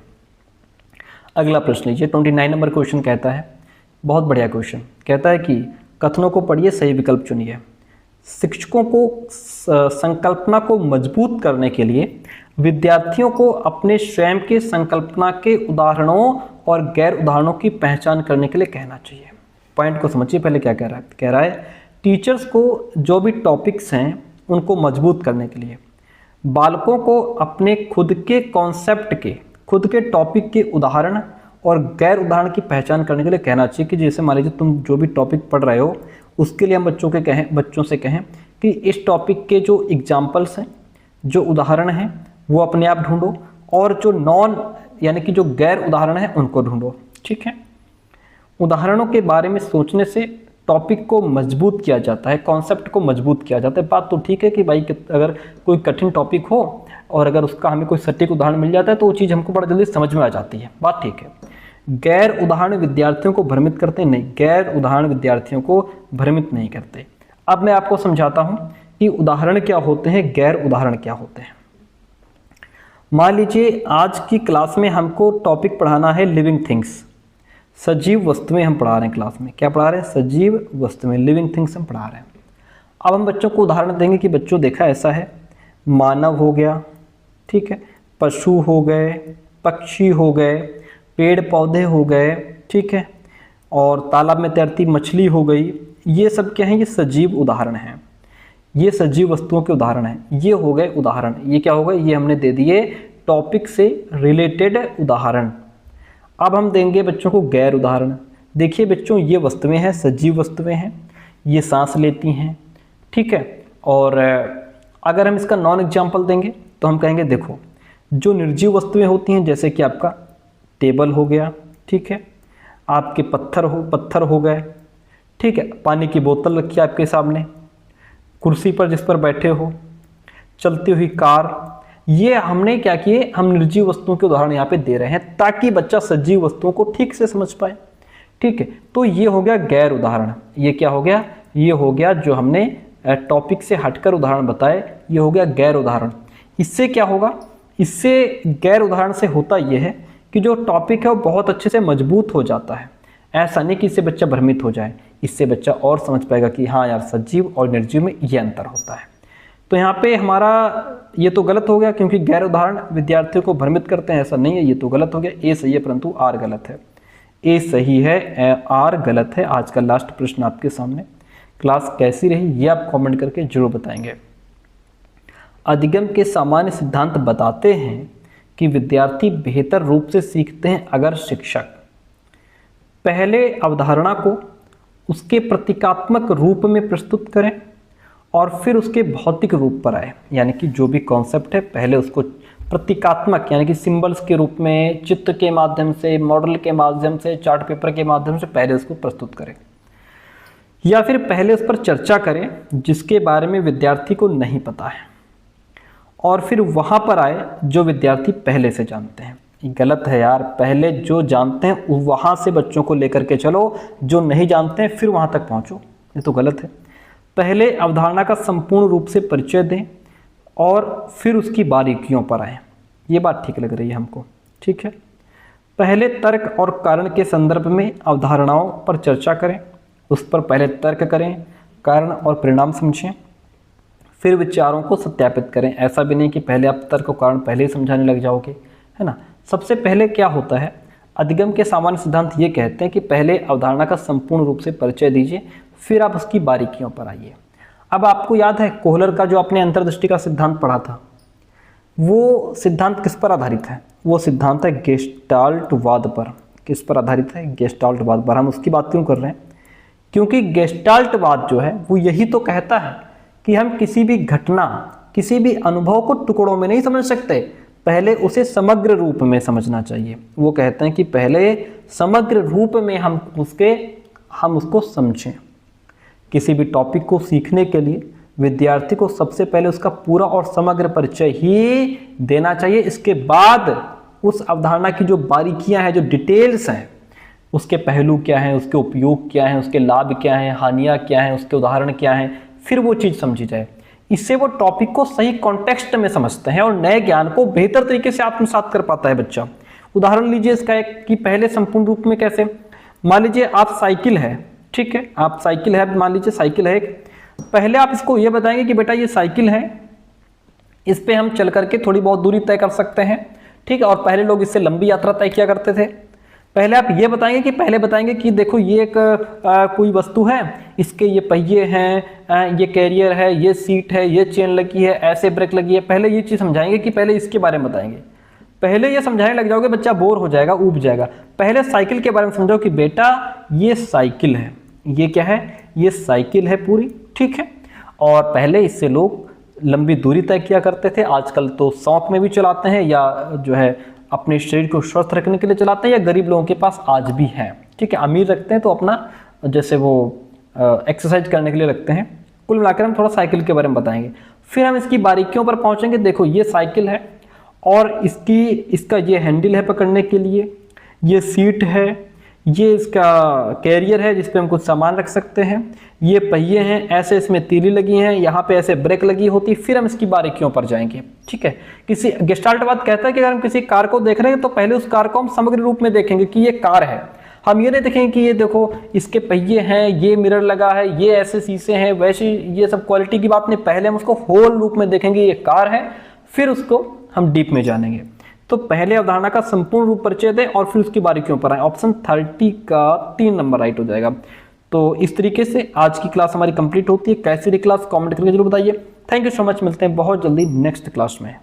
S2: अगला प्रश्न लीजिए। 29 नंबर क्वेश्चन कहता है, बहुत बढ़िया क्वेश्चन, कहता है कि कथनों को पढ़िए, सही विकल्प चुनिए। शिक्षकों को संकल्पना को मजबूत करने के लिए विद्यार्थियों को अपने स्वयं के संकल्पना के उदाहरणों और गैर उदाहरणों की पहचान करने के लिए कहना चाहिए। पॉइंट को समझिए पहले क्या कह रहा है। कह रहा है टीचर्स को जो भी टॉपिक्स हैं उनको मजबूत करने के लिए बालकों को अपने खुद के कॉन्सेप्ट के, खुद के टॉपिक के उदाहरण और गैर उदाहरण की पहचान करने के लिए कहना चाहिए। कि जैसे मान लीजिए तुम जो भी टॉपिक पढ़ रहे हो उसके लिए हम बच्चों से कहें कि इस टॉपिक के जो एग्जाम्पल्स हैं, जो उदाहरण हैं वो अपने आप ढूंढो, और जो यानी कि जो गैर उदाहरण है उनको ढूंढो। ठीक है, उदाहरणों के बारे में सोचने से टॉपिक को मजबूत किया जाता है, कॉन्सेप्ट को मजबूत किया जाता है। बात तो ठीक है कि भाई अगर कोई कठिन टॉपिक हो और अगर उसका हमें कोई सटीक उदाहरण मिल जाता है तो वो चीज़ हमको बड़ा जल्दी समझ में आ जाती है, बात ठीक है। गैर उदाहरण विद्यार्थियों को भ्रमित करते नहीं, गैर उदाहरण विद्यार्थियों को भ्रमित नहीं करते। अब मैं आपको समझाता हूँ कि उदाहरण क्या होते हैं, गैर उदाहरण क्या होते हैं। मान लीजिए आज की क्लास में हमको टॉपिक पढ़ाना है लिविंग थिंग्स, सजीव वस्तुएं हम पढ़ा रहे हैं क्लास में। क्या पढ़ा रहे हैं? सजीव वस्तुएं, लिविंग थिंग्स हम पढ़ा रहे हैं। अब हम बच्चों को उदाहरण देंगे कि बच्चों देखा ऐसा है, मानव हो गया, ठीक है, पशु हो गए, पक्षी हो गए, पेड़ पौधे हो गए, ठीक है, और तालाब में तैरती मछली हो गई। ये सब क्या है? ये सजीव उदाहरण हैं, ये सजीव वस्तुओं के उदाहरण हैं। ये हो गए उदाहरण। ये क्या हो गए? ये हमने दे दिए टॉपिक से रिलेटेड उदाहरण। अब हम देंगे बच्चों को गैर उदाहरण। देखिए बच्चों, ये वस्तुएं हैं, सजीव वस्तुएं हैं, ये सांस लेती हैं, ठीक है। और अगर हम इसका नॉन एग्जाम्पल देंगे तो हम कहेंगे देखो, जो निर्जीव वस्तुएं होती हैं जैसे कि आपका टेबल हो गया, ठीक है, आपके पत्थर हो गए, ठीक है, पानी की बोतल रखी है आपके सामने, कुर्सी पर जिस पर बैठे हो, चलती हुई कार, ये हमने क्या किए? हम निर्जीव वस्तुओं के उदाहरण यहाँ पे दे रहे हैं ताकि बच्चा सजीव वस्तुओं को ठीक से समझ पाए, ठीक है, तो ये हो गया गैर उदाहरण। ये क्या हो गया? ये हो गया जो हमने टॉपिक से हटकर उदाहरण बताए, ये हो गया गैर उदाहरण। इससे क्या होगा? इससे गैर उदाहरण से होता यह है कि जो टॉपिक है वो बहुत अच्छे से मजबूत हो जाता है। ऐसा नहीं कि इससे बच्चा भ्रमित हो जाए, इससे बच्चा और समझ पाएगा कि हाँ यार, सजीव और निर्जीव में ये अंतर होता है। तो यहाँ पे हमारा ये तो गलत हो गया, क्योंकि गैर उदाहरण विद्यार्थियों को भ्रमित करते हैं, ऐसा नहीं है, ये तो गलत हो गया। ए सही है परंतु आर गलत है। ए सही है, आर गलत है। आज का लास्ट प्रश्न आपके सामने। क्लास कैसी रही ये आप कमेंट करके जरूर बताएंगे। अधिगम के सामान्य सिद्धांत बताते हैं कि विद्यार्थी बेहतर रूप से सीखते हैं अगर शिक्षक पहले अवधारणा को उसके प्रतीकात्मक रूप में प्रस्तुत करें और फिर उसके भौतिक रूप पर आए। यानी कि जो भी कॉन्सेप्ट है पहले उसको प्रतीकात्मक यानी कि सिंबल्स के रूप में, चित्र के माध्यम से, मॉडल के माध्यम से, चार्ट पेपर के माध्यम से पहले उसको प्रस्तुत करें, या फिर पहले उस पर चर्चा करें जिसके बारे में विद्यार्थी को नहीं पता है, और फिर वहाँ पर आए जो विद्यार्थी पहले से जानते हैं। गलत है यार, पहले जो जानते हैं वहाँ से बच्चों को लेकर के चलो, जो नहीं जानते हैं फिर वहाँ तक पहुँचो, ये तो गलत है। पहले अवधारणा का संपूर्ण रूप से परिचय दें और फिर उसकी बारीकियों पर आए, ये बात ठीक लग रही है हमको, ठीक है। पहले तर्क और कारण के संदर्भ में अवधारणाओं पर चर्चा करें, उस पर पहले तर्क करें, कारण और परिणाम समझें, फिर विचारों को सत्यापित करें। ऐसा भी नहीं कि पहले आप तर्क और कारण पहले ही समझाने लग जाओगे, है ना। सबसे पहले क्या होता है, अधिगम के सामान्य सिद्धांत ये कहते हैं कि पहले अवधारणा का संपूर्ण रूप से परिचय दीजिए, फिर आप उसकी बारीकियों पर आइए। अब आपको याद है कोहलर का जो आपने अंतर्दृष्टि का सिद्धांत पढ़ा था, वो सिद्धांत किस पर आधारित है? वो सिद्धांत है गेस्टाल्टवाद पर। किस पर आधारित है? गेस्टाल्टवाद पर। हम उसकी बात क्यों कर रहे हैं? क्योंकि गेस्टाल्टवाद जो है वो यही तो कहता है कि हम किसी भी घटना, किसी भी अनुभव को टुकड़ों में नहीं समझ सकते, पहले उसे समग्र रूप में समझना चाहिए। वो कहते हैं कि पहले समग्र रूप में हम उसको समझें। किसी भी टॉपिक को सीखने के लिए विद्यार्थी को सबसे पहले उसका पूरा और समग्र परिचय ही देना चाहिए। इसके बाद उस अवधारणा की जो बारीकियां हैं, जो डिटेल्स हैं, उसके पहलू क्या हैं, उसके उपयोग क्या हैं, उसके लाभ क्या हैं, हानियां क्या हैं, उसके उदाहरण क्या हैं, फिर वो चीज़ समझी जाए। इससे वो टॉपिक को सही कॉन्टेक्स्ट में समझते हैं और नए ज्ञान को बेहतर तरीके से आत्मसात कर पाता है बच्चा। उदाहरण लीजिए इसका एक कि पहले संपूर्ण रूप में कैसे। मान लीजिए आप साइकिल है, ठीक है, आप साइकिल है, मान लीजिए साइकिल है, पहले आप इसको ये बताएंगे कि बेटा ये साइकिल है, इस पे हम चल करके थोड़ी बहुत दूरी तय कर सकते हैं, ठीक है। और पहले लोग इससे लंबी यात्रा तय किया करते थे। पहले आप ये बताएंगे कि देखो ये एक कोई वस्तु है, इसके ये पहिए हैं, ये कैरियर है, ये सीट है, ये चेन लगी है, ऐसे ब्रेक लगी है। पहले ये चीज़ समझाएंगे कि पहले इसके बारे में बताएंगे। पहले ये समझाने लग जाओगे, बच्चा बोर हो जाएगा, ऊब जाएगा। पहले साइकिल के बारे में समझाओ कि बेटा ये साइकिल है, ये क्या है, ये साइकिल है पूरी, ठीक है। और पहले इससे लोग लंबी दूरी तय किया करते थे, आजकल तो शौक में भी चलाते हैं, या जो है अपने शरीर को स्वस्थ रखने के लिए चलाते हैं, या गरीब लोगों के पास आज भी है, ठीक है। अमीर रखते हैं तो अपना जैसे वो एक्सरसाइज करने के लिए रखते हैं। कुल मिलाकर हम थोड़ा साइकिल के बारे में बताएंगे, फिर हम इसकी बारीकियों पर पहुंचेंगे। देखो ये साइकिल है और इसका ये हैंडल है पकड़ने के लिए, ये सीट है, ये इसका कैरियर है जिस पे हम कुछ सामान रख सकते हैं, ये पहिए हैं, ऐसे इसमें तीली लगी हैं, यहाँ पे ऐसे ब्रेक लगी होती, फिर हम इसकी बारीकियों पर जाएंगे, ठीक है। किसी गेस्टाल्टवाद कहता है कि अगर हम किसी कार को देख रहे हैं तो पहले उस कार को हम समग्र रूप में देखेंगे कि ये कार है। हम ये नहीं देखेंगे कि ये देखो इसके पहिए हैं, ये मिरर लगा है, ये ऐसे शीशे हैं, वैसे ये सब क्वालिटी की बात नहीं, पहले हम उसको होल रूप में देखेंगे, ये कार है, फिर उसको हम डीप में जानेंगे। तो पहले अवधारणा का संपूर्ण रूप परिचय दें और फिर उसकी बारीकियों पर आए। ऑप्शन 30 का 3 नंबर राइट हो जाएगा। तो इस तरीके से आज की क्लास हमारी कंप्लीट होती है। कैसी रही क्लास कमेंट करके जरूर बताइए। थैंक यू सो मच, मिलते हैं बहुत जल्दी नेक्स्ट क्लास में।